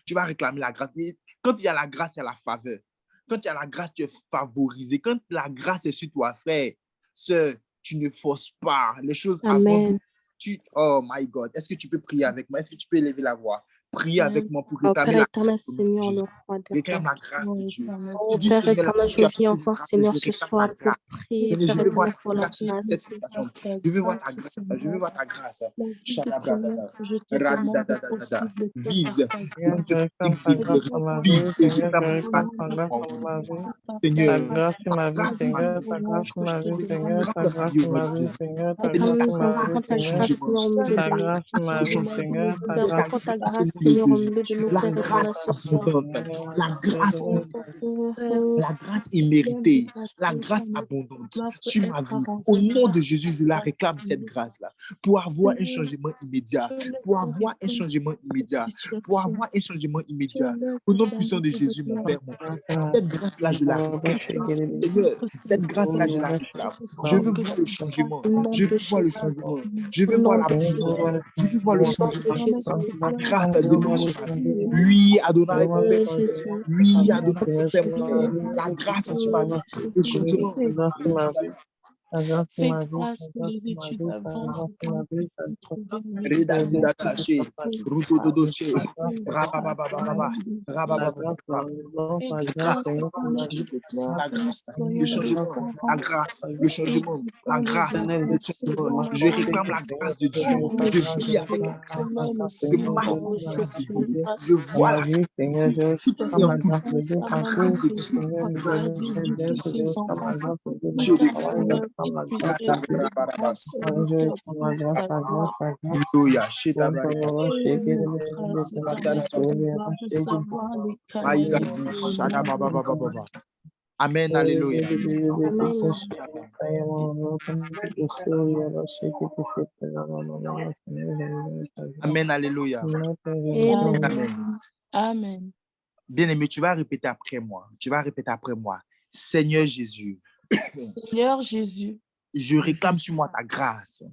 Tu vas réclamer la grâce. Et quand il y a la grâce, il y a la faveur. Quand il y a la grâce, tu es favorisé. Quand la grâce est sur toi, frère, sœur, tu ne forces pas. Les choses avancent. Oh my God. Est-ce que tu peux prier avec moi? Est-ce que tu peux élever la voix? Prier avec moi pour réclamer la grâce. Seigneur, le roi des réclame la grâce de Dieu. Oh, Père éternel, je viens encore, Seigneur, ce soir pour prier, Seigneur, je Père veux voir éternel, pour ta la grâce sur grâce. cette situation. Je veux voir ta grâce. Je veux voir ta grâce. Je te demande possible. Vise. Seigneur, je réclame ta grâce dans ma vie. Vise et Seigneur, je réclame réclame ta grâce dans ma vie. Seigneur, Ta grâce sur ma vie, Seigneur, ta grâce sur ma vie, Seigneur, ta grâce sur ma vie, Seigneur, ta grâce Nous sur ma vie, invoquons ta grâce, Seigneur, Seigneur, au milieu ta de nous. grâce sur ma vie, Seigneur, Nous ta grâce invoquons ta grâce, Seigneur, au milieu de nous, la Père éternel, grâce ce soir. abondante, la grâce imméritée, la grâce abondante sur ma vie. Au nom de Jésus, je la réclame, cette grâce-là, pour avoir un changement immédiat, pour avoir un changement immédiat, pour avoir un changement immédiat. Au nom puissant de Jésus, mon Père, mon Père, cette grâce-là, je la réclame. Seigneur, cette grâce-là, je la réclame. Je veux voir le changement. Je veux voir le changement. Je veux voir la puissance. Je veux voir le changement. La grâce de moi sur ma vie. Oui, Adonai, mon Père, mon Père. Oui, Adonai, mon Père, mon Père. La grâce sur ma vie. Le changement. Fais grâce que les études avancent. La grâce, le changement, la grâce, le changement. Je réclame la grâce de Dieu. Je vis avec la grâce de Dieu. Je marche avec la grâce de Dieu. Je vois la grâce de Dieu. Tout est en puissance. La grâce de Dieu. La grâce de Dieu. Alléluia. Amen, alléluia. Amen, alléluia. Amen. Amen. Bien-aimé, tu vas répéter après moi. Tu vas répéter après moi. Seigneur Jésus. Seigneur Jésus. Je réclame sur moi ta grâce.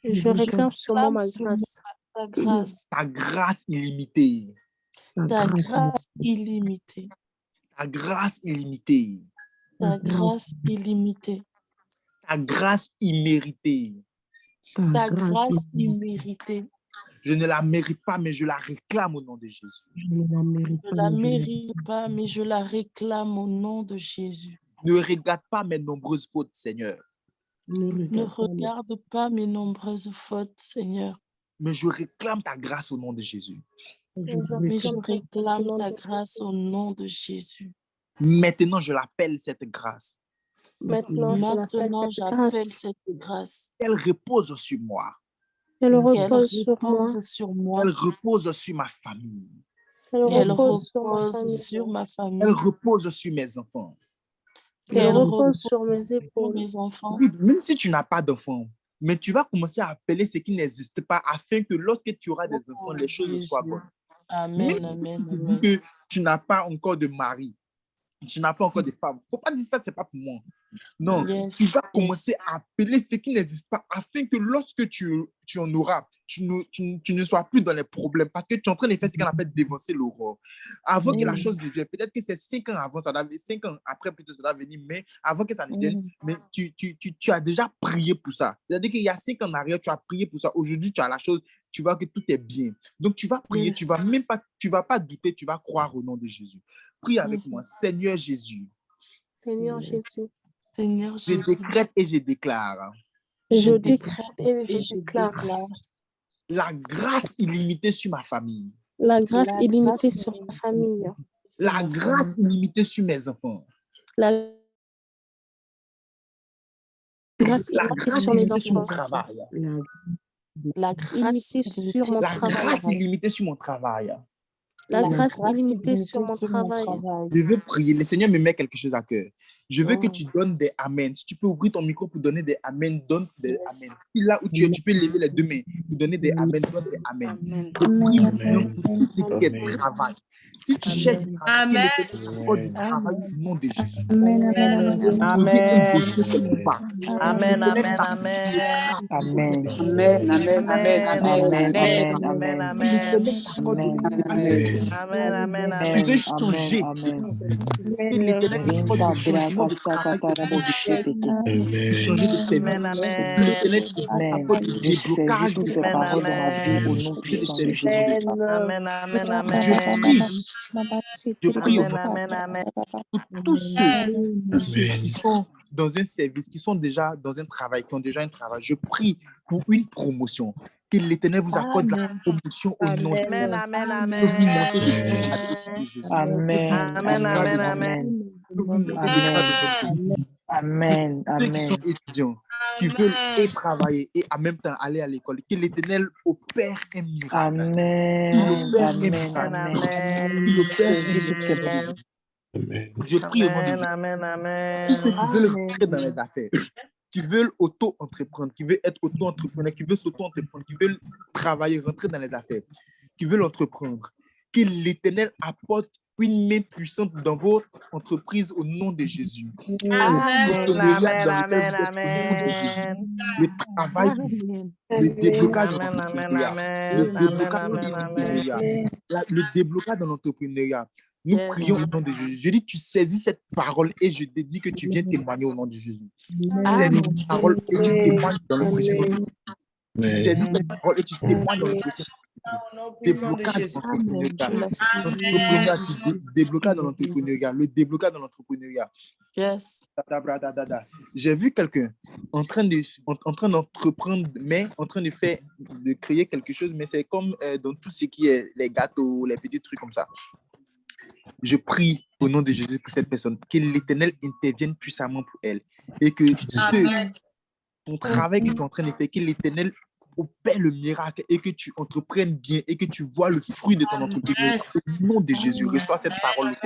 Je réclame sur moi ma grâce. Ta grâce. Ta grâce illimitée. Ta grâce illimitée. Ta grâce illimitée. Ta grâce illimitée. Ta grâce imméritée. Ta grâce imméritée. Je ne la mérite pas, mais je la réclame au nom de Jésus. Je ne la mérite pas, mais je la réclame au nom de Jésus. Ne regarde pas mes nombreuses fautes, Seigneur. Ne regarde pas mes nombreuses fautes, Seigneur. Mais je réclame ta grâce au nom de Jésus. Mais je réclame ta grâce au nom de Jésus. Maintenant, je l'appelle cette grâce. Maintenant, j'appelle cette grâce. Elle repose sur moi. Elle repose sur moi. Elle repose sur ma famille. Elle repose sur ma famille. Elle repose sur mes enfants. Qu'elle qu'elle repose sur repose mes sur épaules. mes enfants. Oui, même si tu n'as pas d'enfant, mais tu vas commencer à appeler ce qui n'existe pas afin que lorsque tu auras des enfants, Oh, les choses soient Jésus. bonnes. Amen, Même si amen, tu te dis amen. que tu n'as pas encore de mari, tu n'as pas encore de femme, il ne faut pas dire ça, ce n'est pas pour moi. Non, tu Yes, vas yes. commencer à appeler ce qui n'existe pas afin que lorsque tu en auras, tu ne sois plus dans les problèmes parce que tu es en train de faire ce qu'on appelle dévancer l'aurore. Avant que la Mm, chose ne vienne, peut-être que c'est 5 ans avant, 5 ans après, plutôt ça va venir, mais avant que ça ne vienne, mm. mais tu as déjà prié pour ça. C'est-à-dire qu'il y a 5 ans en arrière, tu as prié pour ça. Aujourd'hui, tu as la chose, tu vois que tout est bien. Donc, tu vas prier, tu Yes. vas pas douter, tu vas croire au nom de Jésus. Prie avec Mhm. moi, Seigneur Jésus. Seigneur Yes. Jésus, Seigneur Je Jésus, décrète et je déclare je je décrète décrète et et je je déclare déclare la grâce illimitée sur ma famille, la grâce la illimitée grâce sur ma illimitée famille, sur la ma grâce famille, illimitée sur mes enfants, la grâce la illimitée grâce sur mes illimitée sur mon enfants, travail, la grâce illimitée illimitée sur mon la sur mon travail, grâce travail, illimitée sur mon travail. la la grâce grâce illimitée sur illimitée mon sur mon travail. travail. Je veux prier. Le Seigneur me met quelque chose à cœur. Je veux que Oh, tu donnes des amen. Si tu peux ouvrir ton micro pour donner des amen, donne des yes. amen. Si là où tu es, tu peux lever les deux mains pour donner des amen, donne des amen. Amen. Je prie maintenant Amen. pour tout ce qui est Amen. travail. Si tu cherches du Amen. travail, que le Amen. Seigneur t'accorde du travail Amen. au nom de Jésus. Amen, amen, Amen. amen, Tu amen. veux poser un Amen. dossier quelque part. Amen. Le Seigneur Amen. t'accorde le travail au nom de Amen. Jésus. Amen. Amen. Amen. Amen. Amen. Amen, Amen. amen, Amen. amen. Que le Amen. Seigneur t'accorde le Amen, travail au nom de amen. Jésus. Amen. Amen. Tu veux Amen, Amen. amen, changer. amen. Que l'Éternel t'accorde le Rinda changement de braka travail au sakatara nom de Jésus. boshekete. De changer de Amen. service. Que Amen. l'Éternel Amen. t'apporte le Je saisis déblocage toutes de ces Amen. paroles travail. dans ma vie au nom Changer de puissant de service au nom de Jésus. Jésus. Amen. Amen. Je prie, Amen. je prie au nom Amen. Amen. pour tous ceux qui sont dans un service, qui sont déjà dans un travail, qui ont déjà un travail. Je prie pour une promotion. Que l'Éternel vous accorde la Amen. promotion au nom de Jésus. Amen. Amen. Que vous montez de Amen. grade au nom de Jésus. Amen, Que vous Amen. montez de grade amen, Amen. au nom de Jésus. Amen. amen, Que vous montez de grade au amen, nom de Jésus. amen, Ceux qui sont amen, étudiants, qui veulent et travailler et en même temps aller à l'école, que l'Éternel opère un miracle. Il amen, opère un amen, miracle. amen. Il Je opère un saisis toutes ces miracle. paroles. Amen. Je prie au nom de Amen. Jésus. Amen. Tous ceux Amen. qui veulent Amen. rentrer dans les affaires, qui veulent auto-entreprendre, qui veulent être auto-entrepreneur, qui veulent s'auto-entreprendre, qui veulent travailler, rentrer dans les affaires, qui veulent entreprendre, que l'Éternel apporte une main puissante dans votre entreprise au nom de Jésus. Amen. L'entrepreneuriat Amen. dans lequel Amen. vous êtes au nom de Jésus. Amen. Le travail que vous faites, Amen. le déblocage dans Amen. Amen. l'entrepreneuriat, le Amen. Amen. déblocage dans Amen. Amen. l'entrepreneuriat, le déblocage dans l'entrepreneuriat. Nous Yes. prions au nom de Jésus. Je dis, tu saisis cette parole et je te dis que tu viens témoigner au nom de Jésus. Tu saisis Amen. cette parole et tu témoignes dans le précieux nom de Jésus. Tu saisis Amen. cette parole et tu témoignes dans le précieux nom de Jésus. Au nom puissant de Déblocage Jésus. dans Amen. Je l'entrepreneuriat. la saisis au nom L'entrepreneuriat, de tu Jésus. déblocage dans l'entrepreneuriat. Le déblocage dans l'entrepreneuriat. Yes. J'ai vu quelqu'un en train d'entreprendre, mais en train de créer quelque chose, mais c'est comme dans tout ce qui est les gâteaux, les petits trucs comme ça. Je prie au nom de Jésus pour cette personne, que l'Éternel intervienne puissamment pour elle et que Amen. ton travail que tu es en train de faire, que l'Éternel opère le miracle et que tu entreprennes bien et que tu vois le fruit de ton entreprise. Au nom de Jésus, reçois cette parole. Si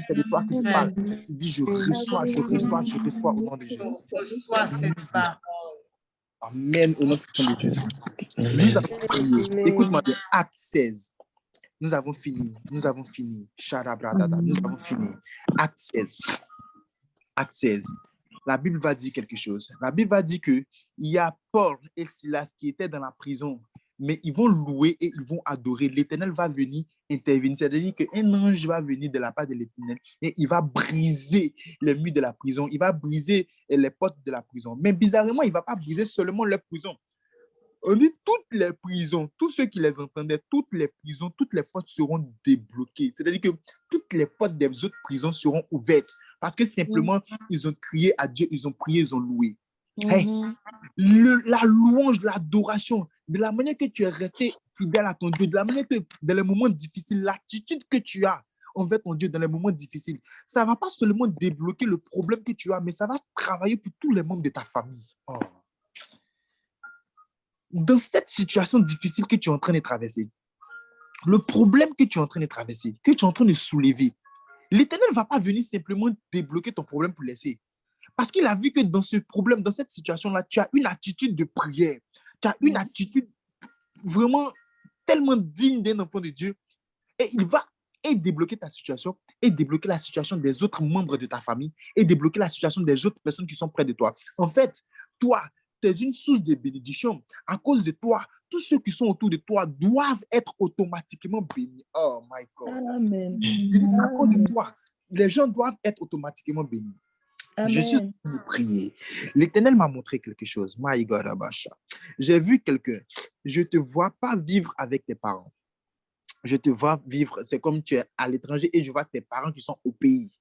c'est de toi que je parle, dis je reçois, je reçois, je reçois au nom de Jésus. Reçois cette parole. Amen au nom de Jésus. Nous Amen. avons fini. Écoute-moi bien, Acte 16. Nous avons fini. Nous avons fini. Shadabradada. Nous avons fini. Acte 16. Acte 16. La Bible va dire quelque chose. La Bible va dire qu'il y a Paul et Silas qui étaient dans la prison, mais ils vont louer et ils vont adorer. L'Éternel va venir intervenir. C'est-à-dire qu'un ange va venir de la part de l'Éternel et il va briser les murs de la prison. Il va briser les portes de la prison. Mais bizarrement, il ne va pas briser seulement les prisons. On dit toutes les prisons, tous ceux qui les entendaient, toutes les prisons, toutes les portes seront débloquées. C'est-à-dire que toutes les portes des autres prisons seront ouvertes parce que simplement, ils ont crié à Dieu, ils ont prié, ils ont loué. Hey, la louange, l'adoration, de la manière que tu es resté fidèle à ton Dieu, de la manière que dans les moments difficiles, l'attitude que tu as envers ton Dieu dans les moments difficiles, ça ne va pas seulement débloquer le problème que tu as, mais ça va travailler pour tous les membres de ta famille. Oh. Dans cette situation difficile que tu es en train de traverser, le problème que tu es en train de traverser, que tu es en train de soulever, L'Éternel ne va pas venir simplement débloquer ton problème pour laisser. Parce qu'il a vu que dans ce problème, dans cette situation-là, tu as une attitude de prière. Tu as une attitude vraiment tellement digne d'un enfant de Dieu. Et il va débloquer ta situation et débloquer la situation des autres membres de ta famille et débloquer la situation des autres personnes qui sont près de toi. En fait, toi, tu es une source de bénédiction. À cause de toi, tous ceux qui sont autour de toi doivent être automatiquement bénis. Oh my God. Amen. À cause de toi, les gens doivent être automatiquement bénis. Je suis en train de prier. L'Éternel m'a montré quelque chose. My God, Abasha. J'ai vu quelqu'un. Je ne te vois pas vivre avec tes parents. Je te vois vivre, c'est comme tu es à l'étranger et je vois tes parents qui sont au pays.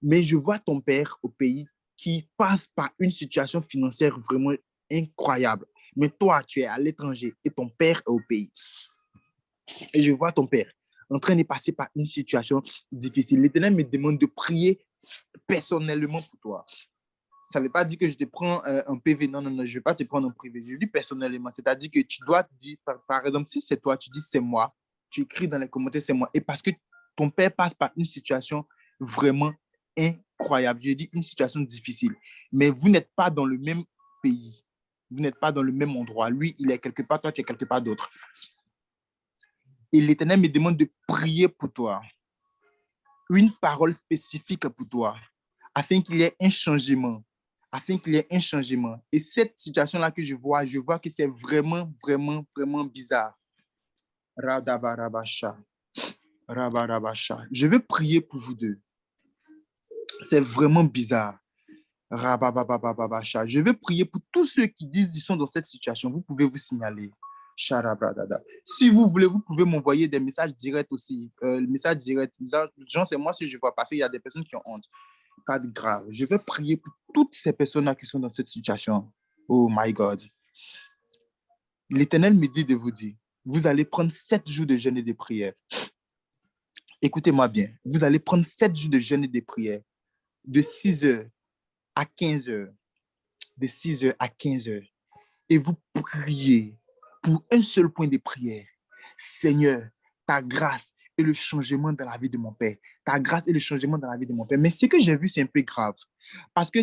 Mais je vois ton père au pays qui passe par une situation financière vraiment incroyable. Mais toi, tu es à l'étranger et ton père est au pays. Et je vois ton père en train de passer par une situation difficile. L'Éternel me demande de prier personnellement pour toi. Ça ne veut pas dire que je te prends un PV. Non, non, non, je ne vais pas te prendre un privé. Je dis personnellement. C'est-à-dire que tu dois te dire, par exemple, si c'est toi, tu dis c'est moi. Tu écris dans les commentaires, c'est moi. Et parce que ton père passe par une situation vraiment incroyable. Je dis une situation difficile. Mais vous n'êtes pas dans le même pays. Vous n'êtes pas dans le même endroit. Lui, il est quelque part, toi, tu es quelque part d'autre. Et l'Éternel me demande de prier pour toi. Une parole spécifique pour toi. Afin qu'il y ait un changement. Afin qu'il y ait un changement. Et cette situation-là que je vois que c'est vraiment, vraiment, vraiment bizarre. Radabarabasha. Rabarabasha. Je vais prier pour vous deux. C'est vraiment bizarre. Rabababababasha. Je vais prier pour tous ceux qui disent qu'ils sont dans cette situation. Vous pouvez vous signaler. Charabradada. Si vous voulez, vous pouvez m'envoyer des messages directs aussi. Le message direct. Genre, c'est moi si je vois parce qu'il y a des personnes qui ont honte. Pas de grave. Je vais prier pour toutes ces personnes-là qui sont dans cette situation. Oh my God. L'Éternel me dit de vous dire, vous allez prendre 7 jours de jeûne et de prière. Écoutez-moi bien. Vous allez prendre 7 jours de jeûne et de prière. De 6 heures à 15 heures. De 6 heures à 15 heures. Et vous priez pour un seul point de prière. Seigneur, ta grâce et le changement dans la vie de mon père. Ta grâce et le changement dans la vie de mon père. Mais ce que j'ai vu, c'est un peu grave. Parce que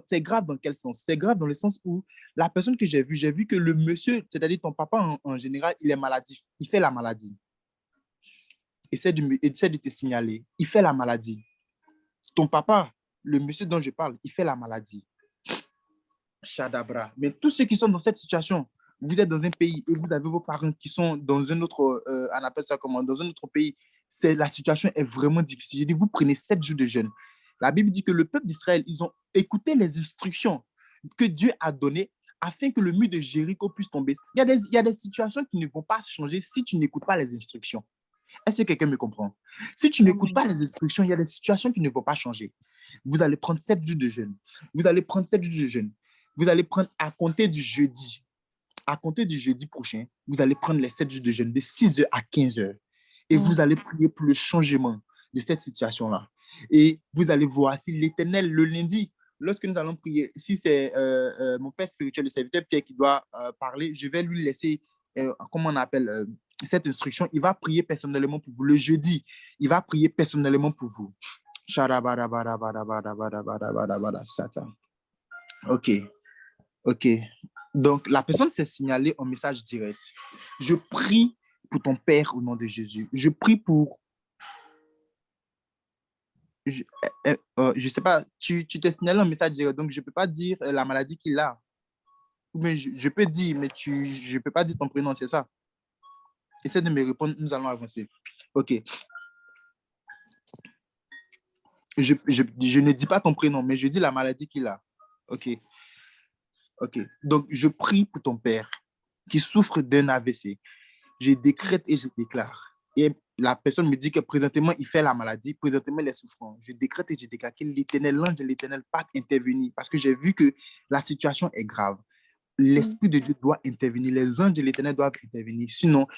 c'est grave dans quel sens? C'est grave dans le sens où la personne que j'ai vu que le monsieur, c'est-à-dire ton papa en général, il est maladif. Il fait la maladie. Essaie de te signaler. Il fait la maladie. Ton papa, le monsieur dont je parle, il fait la maladie. Chadabra. Mais tous ceux qui sont dans cette situation, vous êtes dans un pays et vous avez vos parents qui sont dans un autre, on appelle ça comment, dans un autre pays, la situation est vraiment difficile. Je dis, vous prenez 7 jours de jeûne. La Bible dit que le peuple d'Israël, ils ont écouté les instructions que Dieu a données afin que le mur de Jéricho puisse tomber. Il y a des situations qui ne vont pas changer si tu n'écoutes pas les instructions. Est-ce que quelqu'un me comprend? Si tu n'écoutes pas les instructions, il y a des situations qui ne vont pas changer. Vous allez prendre 7 jours de jeûne. Vous allez prendre 7 jours de jeûne. Vous allez prendre à compter du jeudi. À compter du jeudi prochain, vous allez prendre les 7 jours de jeûne de 6 heures à 15 heures. Et vous allez prier pour le changement de cette situation-là. Et vous allez voir si l'Éternel, le lundi, lorsque nous allons prier, si c'est mon père spirituel, le serviteur Pierre qui doit parler, je vais lui laisser, comment on appelle, cette instruction. Il va prier personnellement pour vous. Le jeudi, il va prier personnellement pour vous. OK. OK. Donc, la personne s'est signalée en message direct. Je prie pour ton père au nom de Jésus. Je prie pour... Je sais pas, tu t'es signalé en message direct, donc je ne peux pas dire la maladie qu'il a. Mais je peux dire, mais je ne peux pas dire ton prénom, c'est ça. Essaie de me répondre, nous allons avancer. OK. Je ne dis pas ton prénom, mais je dis la maladie qu'il a. OK. OK. Donc, je prie pour ton père qui souffre d'un AVC. Je décrète et je déclare. Et la personne me dit que présentement, il fait la maladie, présentement, il est souffrant. Je décrète et je déclare que l'Éternel, l'ange de l'Éternel, pas intervenir parce que j'ai vu que la situation est grave. L'Esprit de Dieu doit intervenir. Les anges de l'Éternel doivent intervenir. Sinon,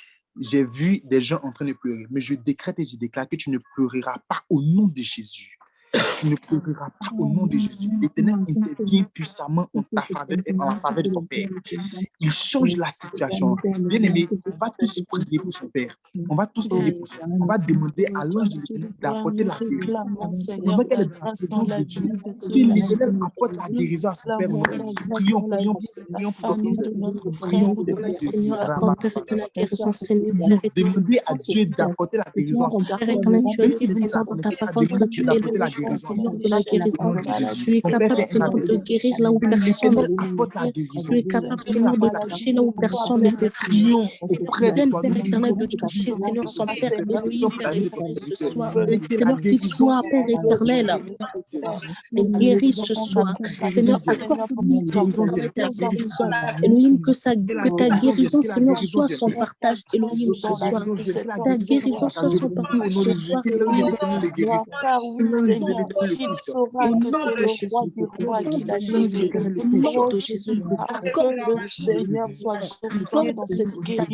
j'ai vu des gens en train de pleurer. Mais je décrète et je déclare que tu ne pleureras pas au nom de Jésus. tu ne pleureras pas au nom de Jésus. L'Éternel intervient puissamment en ta faveur et en la faveur de ton Père. Il change la situation. Bien-aimé, on va tous prier pour son Père. On va tous prier pour son Père. On va demander à l'ange de l'Éternel d'apporter la guérison. Réclamons, Seigneur, Pendant qu'elle ta est dans la grâce dans présence la de Dieu, vie de ce que père. l'Éternel apporte la guérison à son Père au nom de Réclamons Jésus. ta grâce Prions, dans la prions, vie de la prions pour son famille Père. de notre Prions frère pour et de son Éternel Père. Seigneur, notre accorde, Père éternel, guérison, Seigneur, Père éternel. Demandez à Dieu d'apporter la guérison à son Père. Père éternel, tu as Même dit, si vous ne la Seigneur, dans ta connaissez pas, parole, que demandez à tu Dieu es le d'apporter la Dieu guérison à son de la Père. Au guérison. nom de Jésus. Tu es Son Père, capable, c'est un Seigneur, de apaisement. guérir là où Que personne ne l'Éternel peut apporte la guérir. guérison. Tu es Que capable, l'Éternel Seigneur, de apporte la toucher là où guérison. personne ne peut toucher. Prions C'est auprès de peine, toi. Père Nous éternel, vivons de une vie toucher, vraiment Seigneur, de son la Père satisfaction Elohim, pour Père la vie de ton éternel, ce serviteur. soir. Et que la Seigneur, qu'il guérison soit, soit Père encore du éternel, et guéri ce soir. Seigneur, accorde-lui, ton guérison éternel, ta terrestre. guérison. Elohim, Que la que ta guérison vienne, guérison, que la Seigneur, guérison soit vienne. son partage, Elohim, ce La soir. guérison vienne, que la Ta guérison soit guérison soit partagée. son Oui, au partage nom ce de Jésus, soir, que l'ange de Elohim. l'Éternel le guérisse. Car Que oui, l'ange de Seigneur, l'Éternel le il touche. saura Au que nom c'est de le Jésus, roi du Au au roi nom qui l'a de l'ange de Jésus, libéré. l'Éternel le au nom touche. Oh de Jésus, Jésus, accorde que le Seigneur soit glorifié dans cette guérison, ta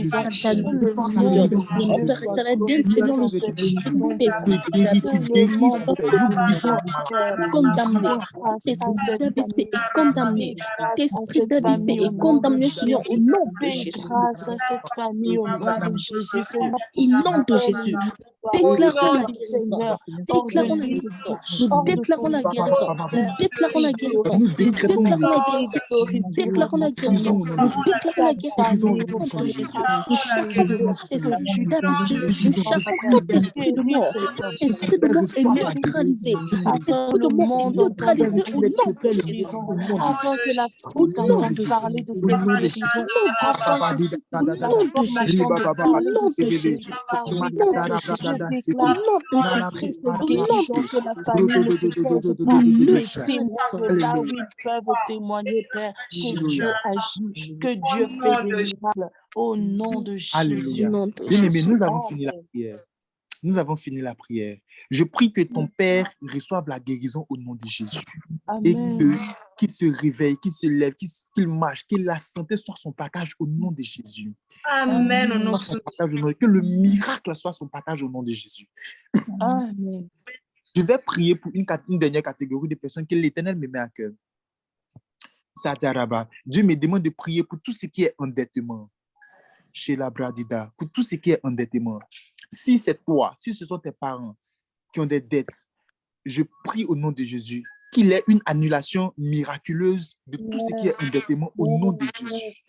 que le guérison, nom Seigneur. de Oh Dieu Père soit éternel, donne, glorifié Seigneur, dans le cette souffle guérison, d'esprit, Tu Père guéris, que tu éternel. le guéris, Qu'il monde soit Père. Nous condamné, guérissons puissant la Père, condamné. fait Tout grâce à esprit cette d'abaissé famille, est condamné. fait Tout grâce à esprit cette d'abaissé famille au est nom de condamné, Seigneur, au Jésus. nom de Fais Jésus. grâce à cette famille au nom de Jésus. Seigneur, Au pour nom de faire Jésus. une gloire. Au Déclarons nom la de Autant, guérison. Seigneur, hors de Déclarons la guérison. limite, Nous hors de déclarons ton la guérison. Nous Père. déclarons Et la guérison. Nous Nous décrétons déclarons la glorifier, guérison. Nous glorifier déclarons votre la guérison guérison. au nom Saint-Esprit, Nous de Jésus. déclarons sa la guérison. Guérison au famille nom Au nom au de nom puissant de de Jésus. Jésus. Nous chassons Jésus. tout Guérison, esprit Que tu d'abaissé. Nous guérison, chassons Papa, tout guérison. esprit de guéris, mort. Seigneur, Que ton Esprit de Père mort est reçoive la guérison. neutralisé. afin Esprit le de mort est monde entende Père neutralisé au éternel, nom cette de prépare le Jésus. guérison, au nom de afin que Au l'Afrique nom entende de Jésus. parler Jésus. de Au cette nom de Au guérison, Jésus. nom de afin Jésus. que toutes Au les nom de plateformes Jésus. entendent Au parler de nom de cette Jésus. guérison. Car Au oui, nom Père, de je Jésus. Au déclare nom de qu'après Jésus. cette Au nom guérison, de que la Jésus. famille ne se pose Nous pas des témoins neutralisons. que là où ils peuvent témoigner, Père, que Dieu Alléluia. agit, que Dieu Au fait nom des de miracles. Au nom de Au Alléluia. Jésus. nom de Bien-aimés, Jésus. nous avons fini la Amen. prière. Nous avons fini la prière. Je prie que ton Père reçoive la guérison au nom de Jésus. Et Amen. qu'il se réveille, qu'il se lève, qu'il marche, que la santé soit son partage au nom de Jésus. Amen. Au nom Soit son de partage au nom- Que le miracle soit son partage au nom de Jésus. Amen. Je vais prier pour une dernière catégorie de personnes que l'Éternel me met à cœur. Sataraba. Dieu me demande de prier pour tout ce qui est endettement. Chez la Bradida, pour tout ce qui est endettement. Si c'est toi, si ce sont tes parents qui ont des dettes, je prie au nom de Jésus qu'il y ait une annulation miraculeuse de tout ce qui est endettement au nom de Jésus.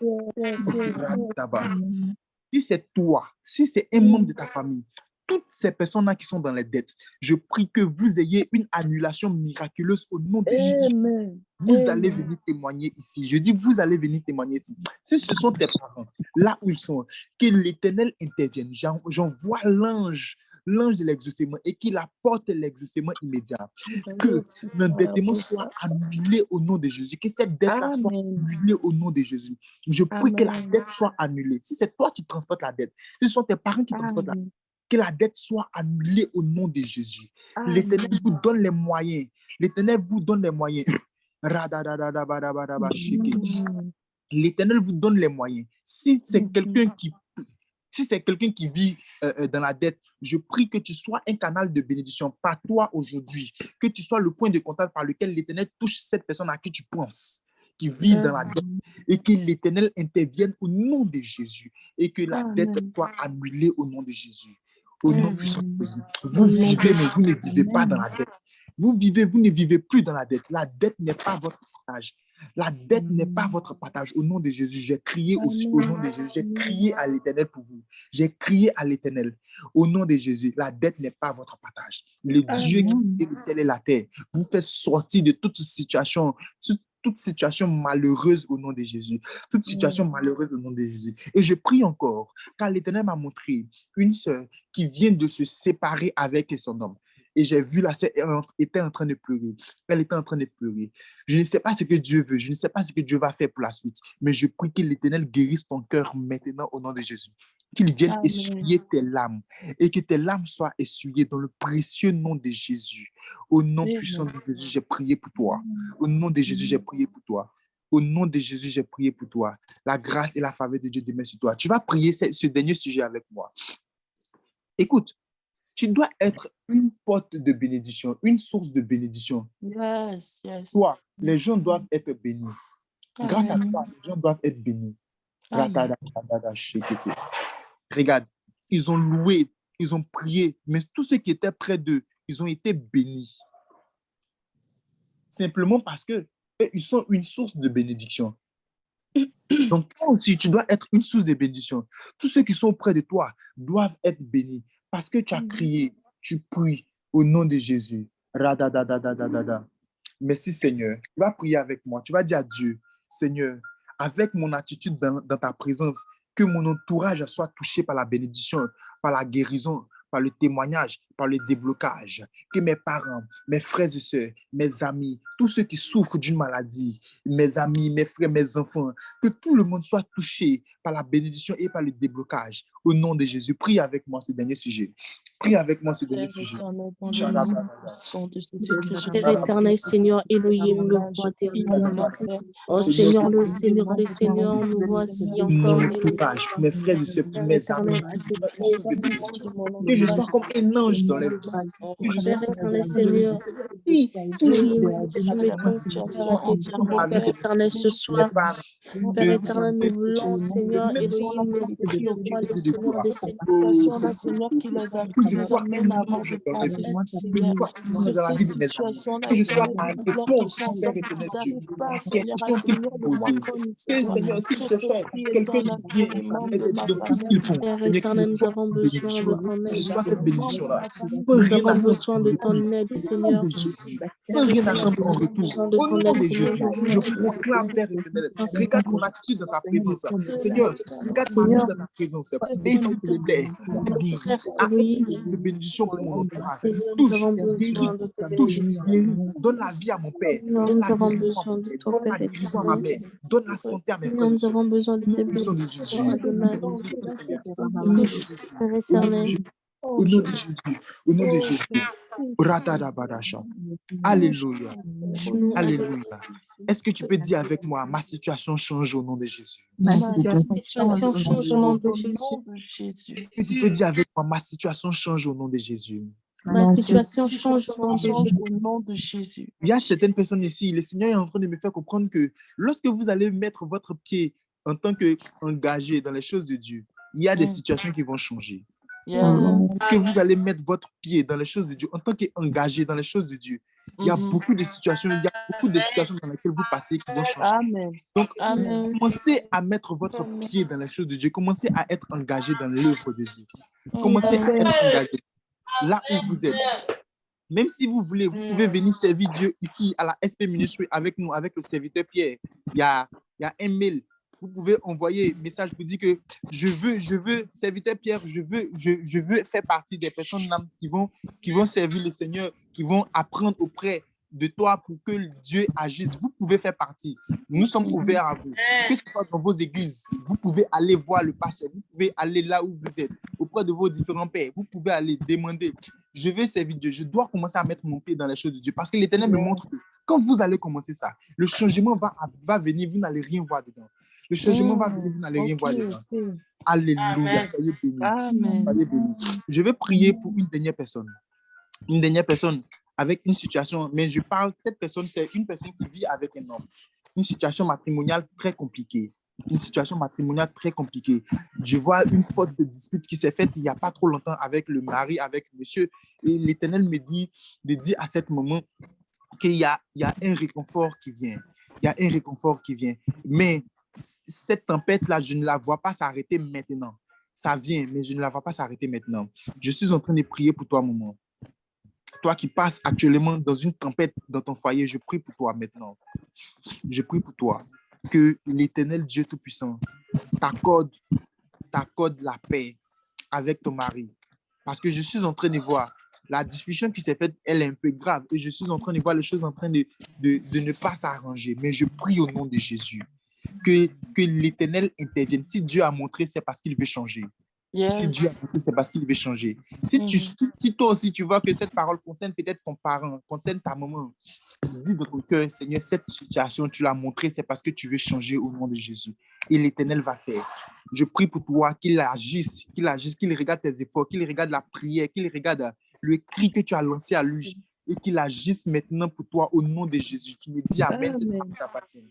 Si c'est toi, si c'est un membre de ta famille, toutes ces personnes-là qui sont dans les dettes, je prie que vous ayez une annulation miraculeuse au nom de Jésus. Vous allez venir témoigner ici. Je dis, vous allez venir témoigner ici. Si ce sont tes parents, là où ils sont, que l'Éternel intervienne. J'envoie l'ange de l'exaucement et qu'il apporte l'exaucement immédiat. Que l'endettement soit annulé au nom de Jésus. Que cette dette-là soit annulée au nom de Jésus. Je prie que la dette soit annulée. Si c'est toi qui transportes la dette, si ce sont tes parents qui transportent la dette, que la dette soit annulée au nom de Jésus. L'Éternel vous donne les moyens. L'Éternel vous donne les moyens. L'Éternel vous donne les moyens. Si c'est quelqu'un qui vit dans la dette, je prie que tu sois un canal de bénédiction par toi aujourd'hui, que tu sois le point de contact par lequel l'Éternel touche cette personne à qui tu penses, qui vit dans la dette, et que l'Éternel intervienne au nom de Jésus, et que la dette soit annulée au nom de Jésus. Au nom puissant de Jésus. Vous vivez, mais vous ne vivez pas dans la dette. Vous vivez, vous ne vivez plus dans la dette. La dette n'est pas votre partage. La dette n'est pas votre partage. Au nom de Jésus, j'ai crié aussi. Au nom de Jésus, j'ai crié à l'Éternel pour vous. J'ai crié à l'Éternel. Au nom de Jésus, la dette n'est pas votre partage. Le Dieu qui fait le ciel et la terre vous fait sortir de toute situation malheureuse au nom de Jésus. Toute situation malheureuse au nom de Jésus. Et je prie encore, car l'Éternel m'a montré une sœur qui vient de se séparer avec son homme. Et j'ai vu la sœur était en train de pleurer. Elle était en train de pleurer. Je ne sais pas ce que Dieu veut. Je ne sais pas ce que Dieu va faire pour la suite. Mais je prie que l'Éternel guérisse ton cœur maintenant au nom de Jésus. Qu'il vienne essuyer tes larmes et que tes larmes soient essuyées dans le précieux nom de Jésus. Au nom puissant de Jésus, j'ai prié pour toi. Au nom de Jésus, j'ai prié pour toi. Au nom de Jésus, j'ai prié pour toi. La grâce et la faveur de Dieu demeurent sur toi. Tu vas prier ce dernier sujet avec moi. Écoute, Tu dois être une porte de bénédiction, une source de bénédiction. Yes, yes. Toi, les gens doivent être bénis. Grâce à Amen. toi, les gens doivent être bénis. Amen. Regarde, ils ont loué, ils ont prié, mais tous ceux qui étaient près d'eux, ils ont été bénis. Simplement parce que ils sont une source de bénédiction. Donc, toi aussi, tu dois être une source de bénédiction. Tous ceux qui sont près de toi doivent être bénis parce que tu as crié, tu pries au nom de Jésus. Radadadadadada. Merci Seigneur. Tu vas prier avec moi. Tu vas dire à Dieu, Seigneur, avec mon attitude dans ta présence, que mon entourage soit touché par la bénédiction, par la guérison, par le témoignage, par le déblocage. Que mes parents, mes frères et sœurs, mes amis, tous ceux qui souffrent d'une maladie, mes amis, mes frères, mes enfants, que tout le monde soit touché par la bénédiction et par le déblocage. Au nom de Jésus, prie avec moi ce dernier sujet. Prie avec moi ce dernier Père sujet. éternel, dans le nom puissant de Jésus-Christ, je Père prie éternel, Seigneur Elohim, le roi des rois. Oh Seigneur, le Seigneur des Seigneurs, nous voici encore Mon réunis. entourage, pour mes frères et sœurs, pour Père mes amis, éternel, à tes que pieds. je sois comme un ange dans les vies. Que je sois Père éternel, Seigneur, si toujours Elohim, tu mets ton Seigneur à tes pieds. Père éternel, ce soir, Père éternel, nous voulons, Seigneur Elohim, le roi des rois, le Seigneur des Seigneurs. situation-là, Seigneur, que je les sois amène un avant ange de dans les penser, vies, que je Seigneur, sois un ange sur dans la ces vie de mes amis, situations-là que je sois éternelles la de douleur qui réponse, font en Père sorte éternel qu'ils Dieu, n'arrivent pas, à Seigneur, à quelque chose tenir qu'ils le mois posent. connu, Que Seigneur. Seigneur, s'ils Je te cherchaient prie, quelqu'un éternel, de pour bien, les membres mais de c'est ma de tout ce famille. qu'ils font, Père mais qu'ils éternel, nous soient avons cette besoin de bénédiction-là, ton que je aide. sois cette Les membres de bénédiction-là, ma famille sans qui Nous rien avons attendre besoin en de retour, ton aide, au nom Seigneur. de Jésus, sans Père rien éternel, attendre nous en avons retour, besoin de au ton nom aide, de Seigneur. Jésus, Nous je voulons proclame, Père éternel, regarde mon attitude dans ta présence, Seigneur, regarde ma vie Seigneur, dans ta présence, et s'il te plaît, mon frère une Elohim, source de bénédiction pour mon entourage. Seigneur, nous Touche, avons guéris, besoin de ta touche, bénédiction. guéris. Donne la vie à mon père. Seigneur, Donne nous la avons guérison à mon besoin de père. ton Donne Père la guérison à ma éternel. mère. Donne la santé à mes frères Seigneur, et nous sœurs. avons besoin de tes Bénédiction de bénédictions, Jésus. Adonai. Bénédiction, Seigneur. Touche, Père Au nom de éternel. Jésus. Au nom de Jésus. Au nom de Jésus. Ratadabadasha. Alléluia. Touche-nous, Adonai. Alléluia. Est-ce que tu peux dire avec moi, ma situation change au nom de Jésus? Ma Ma situation change au nom de au Jésus. nom de Jésus. Est-ce que tu peux dire avec moi, ma situation change au nom de Jésus? Ma situation change au nom de Change Jésus. au nom de Jésus. Il y a certaines personnes ici, le Seigneur est en train de me faire comprendre que lorsque vous allez mettre votre pied en tant qu'engagé dans les choses de Dieu, il y a des situations qui vont changer. Yes. Lorsque vous allez mettre votre pied dans les choses de Dieu, en tant qu'engagé dans les choses de Dieu, il y a beaucoup de situations, dans lesquelles vous passez qui vont changer. Amen. Donc, Amen. commencez à mettre votre pied dans les choses de Dieu. Commencez à être engagé dans l'œuvre de Dieu. Commencez à être engagé là où vous êtes. Même si vous voulez, vous pouvez venir servir Dieu ici à la SP Ministry avec nous, avec le serviteur Pierre. Il y a un mail. Vous pouvez envoyer un message pour dire que je veux, serviteur Pierre, je veux faire partie des personnes qui vont servir le Seigneur, qui vont apprendre auprès de toi pour que Dieu agisse. Vous pouvez faire partie. Nous sommes ouverts à vous. Que ce soit dans vos églises, vous pouvez aller voir le pasteur, vous pouvez aller là où vous êtes, auprès de vos différents pères. Vous pouvez aller demander, je veux servir Dieu, je dois commencer à mettre mon pied dans les choses de Dieu. Parce que l'Éternel me montre que quand vous allez commencer ça, le changement va venir, vous n'allez rien voir dedans. Le changement va venir, vous n'allez rien voir dedans. Alléluia, soyez bénis. Amen. Soyez bénis. Je vais prier pour une dernière personne. Une dernière personne avec une situation, mais je parle, cette personne, c'est une personne qui vit avec un homme. Une situation matrimoniale très compliquée. Une situation matrimoniale très compliquée. Je vois une faute de dispute qui s'est faite il n'y a pas trop longtemps avec le mari, avec monsieur. Et l'Éternel me dit de dire à ce moment qu'il y a un réconfort qui vient. Il y a un réconfort qui vient. Mais cette tempête-là, je ne la vois pas s'arrêter maintenant. Ça vient, mais je ne la vois pas s'arrêter maintenant. Je suis en train de prier pour toi, maman. Toi qui passes actuellement dans une tempête dans ton foyer, je prie pour toi maintenant. Je prie pour toi que l'Éternel Dieu Tout-Puissant t'accorde la paix avec ton mari. Parce que je suis en train de voir la discussion qui s'est faite, elle est un peu grave. Et je suis en train de voir les choses en train de ne pas s'arranger. Mais je prie au nom de Jésus que l'Éternel intervienne. Si Dieu a montré, c'est parce qu'il veut changer. Yes. Si Dieu a montré, c'est parce qu'il veut changer. Si toi aussi, tu vois que cette parole concerne peut-être ton parent, concerne ta maman, dis dans ton cœur, Seigneur, cette situation, tu l'as montré, c'est parce que tu veux changer au nom de Jésus. Et l'Éternel va faire. Je prie pour toi qu'il agisse, qu'il regarde tes efforts, qu'il regarde la prière, qu'il regarde le cri que tu as lancé à lui et qu'il agisse maintenant pour toi au nom de Jésus. Tu me dis Amen, cette parole t'appartient.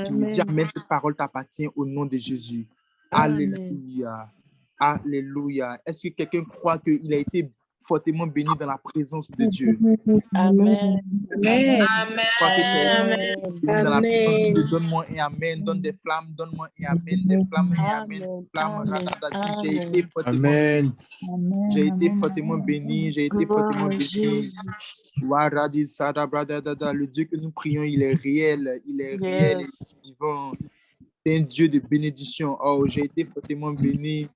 Tu me dis Amen, cette parole t'appartient au nom de Jésus. Alléluia. Alléluia. Est-ce que quelqu'un croit qu'il a été fortement béni dans la présence de Dieu? Amen. Amen. Crois que tu es Amen. béni dans la présence de Dieu. Donne-moi un Amen. Donne des flammes. Donne-moi un Amen. Des flammes et un Amen. Amen. Flammes. Amen. Radadadi. J'ai été Amen. fortement Amen. J'ai été fortement béni. J'ai été Gloire fortement à béni. Jésus. Waradi Sada Bradadada. Le Dieu que nous prions, il est réel. Il est réel et Yes. vivant. C'est un Dieu de bénédiction. Oh, j'ai été fortement béni.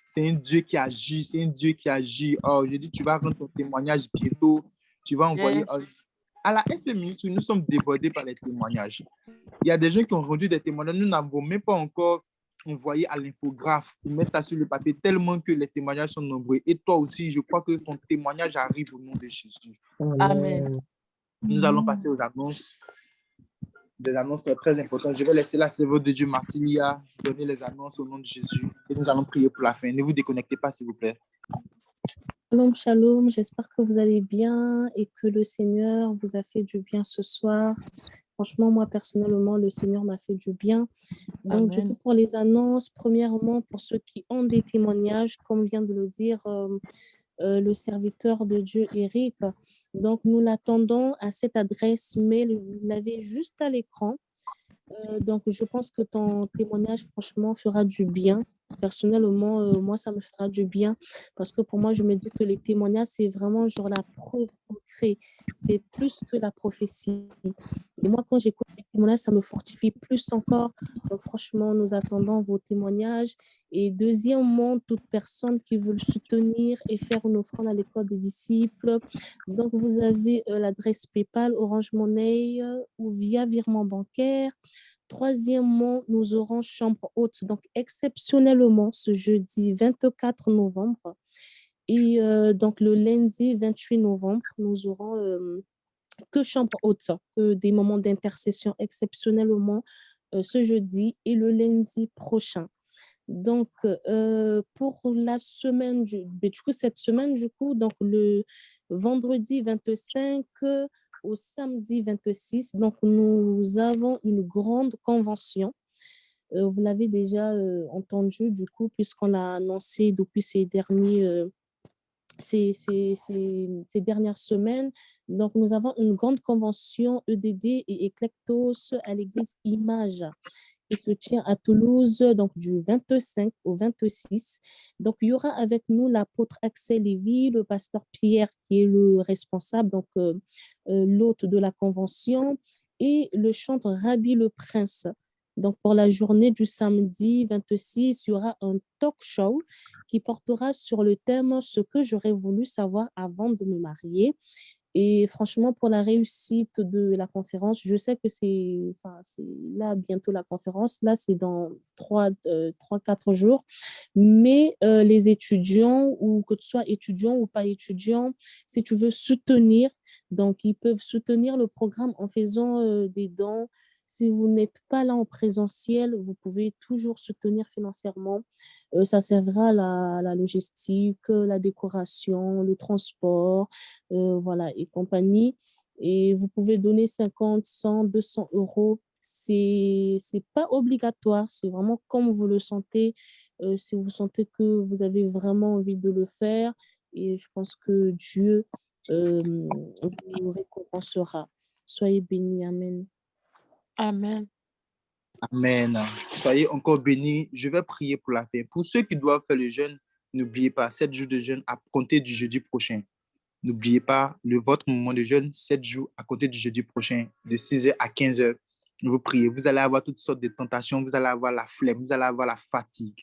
C'est un Dieu qui agit. C'est un Dieu qui agit. Oh, je dis, tu vas rendre ton témoignage bientôt. Tu vas envoyer. Yes. À la SP Ministry, nous sommes débordés par les témoignages. Il y a des gens qui ont rendu des témoignages. Nous n'avons même pas encore envoyé à l'infographe pour mettre ça sur le papier, tellement que les témoignages sont nombreux. Et toi aussi, je crois que ton témoignage arrive au nom de Jésus. Amen. Nous allons passer aux annonces. Des annonces très importantes. Je vais laisser la servante de Dieu, Martinia, donner les annonces au nom de Jésus. Et nous allons prier pour la fin. Ne vous déconnectez pas, s'il vous plaît. Shalom, shalom, j'espère que vous allez bien et que le Seigneur vous a fait du bien ce soir. Franchement, moi, personnellement, le Seigneur m'a fait du bien. Donc, du Amen. coup, pour les annonces, premièrement, pour ceux qui ont des témoignages, comme vient de le dire le serviteur de Dieu, Eric, donc nous l'attendons à cette adresse mail, vous l'avez juste à l'écran. Donc, je pense que ton témoignage, franchement, fera du bien. Personnellement, moi, ça me fera du bien parce que pour moi, je me dis que les témoignages, c'est vraiment genre la preuve concrète. C'est plus que la prophétie. Et moi, quand j'écoute les témoignages, ça me fortifie plus encore. Donc, franchement, nous attendons vos témoignages. Et deuxièmement, toute personne qui veut le soutenir et faire une offrande à l'école des disciples. Donc, vous avez l'adresse PayPal, Orange Money ou via virement bancaire. Troisièmement, nous aurons chambre haute, donc exceptionnellement ce jeudi 24 novembre et donc le lundi 28 novembre, nous aurons que chambre haute, des moments d'intercession exceptionnellement ce jeudi et le lundi prochain. Donc, pour la semaine, du coup, cette semaine, du coup, donc le vendredi 25 au samedi 26, donc nous avons une grande convention. Vous l'avez déjà entendu, du coup, puisqu'on l'a annoncé depuis ces dernières semaines. Donc, nous avons une grande convention EDD et Éclectos à l'église Image qui se tient à Toulouse, donc du 25 au 26. Donc, il y aura avec nous l'apôtre Axel Lévy, le pasteur Pierre, qui est le responsable, donc l'hôte de la convention, et le chanteur Rabbi le Prince. Donc, pour la journée du samedi 26, il y aura un talk show qui portera sur le thème « Ce que j'aurais voulu savoir avant de me marier ». Et franchement, pour la réussite de la conférence, je sais que c'est là bientôt la conférence, là c'est dans 3-4 jours, mais les étudiants, ou que tu sois étudiant ou pas étudiant, si tu veux soutenir, donc ils peuvent soutenir le programme en faisant des dons. Si vous n'êtes pas là en présentiel, vous pouvez toujours soutenir financièrement. Ça servira à la logistique, la décoration, le transport, voilà, et compagnie. Et vous pouvez donner 50, 100, 200 euros. C'est pas obligatoire, c'est vraiment comme vous le sentez. Si vous sentez que vous avez vraiment envie de le faire, et je pense que Dieu vous récompensera. Soyez bénis. Amen. Amen. Amen. Soyez encore bénis. Je vais prier pour la fin. Pour ceux qui doivent faire le jeûne, n'oubliez pas, 7 jours de jeûne à compter du jeudi prochain. N'oubliez pas votre moment de jeûne, 7 jours à compter du jeudi prochain, de 6h à 15h. Vous priez. Vous allez avoir toutes sortes de tentations. Vous allez avoir la flemme. Vous allez avoir la fatigue.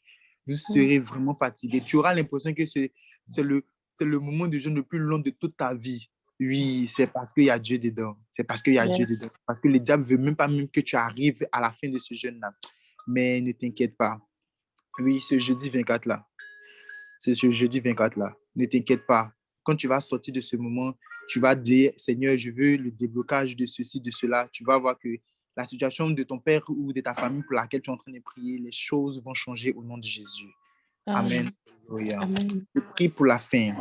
Vous serez vraiment fatigué. Tu auras l'impression que c'est le moment de jeûne le plus long de toute ta vie. Oui, c'est parce qu'il y a Dieu dedans. C'est parce qu'il y a Dieu dedans. Parce que le diable ne veut même pas que tu arrives à la fin de ce jeûne-là. Mais ne t'inquiète pas. Oui, ce jeudi 24 là. C'est ce jeudi 24 là. Ne t'inquiète pas. Quand tu vas sortir de ce moment, tu vas dire, Seigneur, je veux le déblocage de ceci, de cela. Tu vas voir que la situation de ton père ou de ta famille pour laquelle tu es en train de prier, les choses vont changer au nom de Jésus. Amen. Alléluia. Amen. Je prie pour la fin.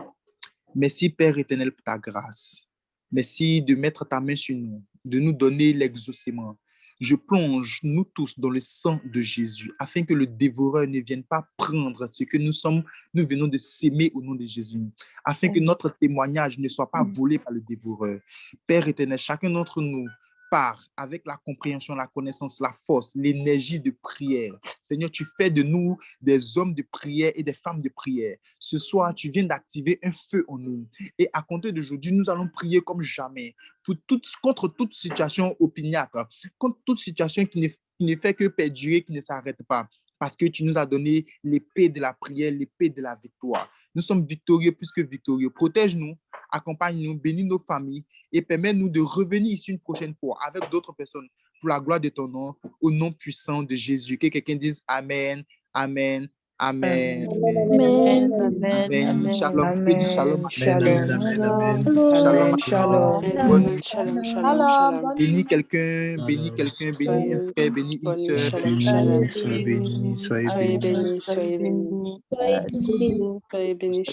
Merci, Père éternel, pour ta grâce. Merci de mettre ta main sur nous, de nous donner l'exaucement. Je plonge, nous tous, dans le sang de Jésus, afin que le dévoreur ne vienne pas prendre ce que nous venons de s'aimer au nom de Jésus, afin que notre témoignage ne soit pas volé par le dévoreur. Père éternel, chacun d'entre nous part avec la compréhension, la connaissance, la force, l'énergie de prière. Seigneur, tu fais de nous des hommes de prière et des femmes de prière. Ce soir, tu viens d'activer un feu en nous. Et à compter d'aujourd'hui, nous allons prier comme jamais contre toute situation opiniâtre, contre toute situation qui ne fait que perdurer, qui ne s'arrête pas. Parce que tu nous as donné l'épée de la prière, l'épée de la victoire. Nous sommes victorieux plus que victorieux. Protège-nous, accompagne-nous, bénis nos familles et permets-nous de revenir ici une prochaine fois avec d'autres personnes pour la gloire de ton nom, au nom puissant de Jésus. Que quelqu'un dise Amen, Amen, Amen. Amen. Amen. Amen. Amen. Shalom. Tu peux dire shalom. Shalom. Shalom. Shalom. Bonne Shalom. Shalom. bénis quelqu'un, bénis un frère, bénis une sœur. Soyez bénis, soyez bénis, soyez bénis. Soyez bénis. Soyez bénis.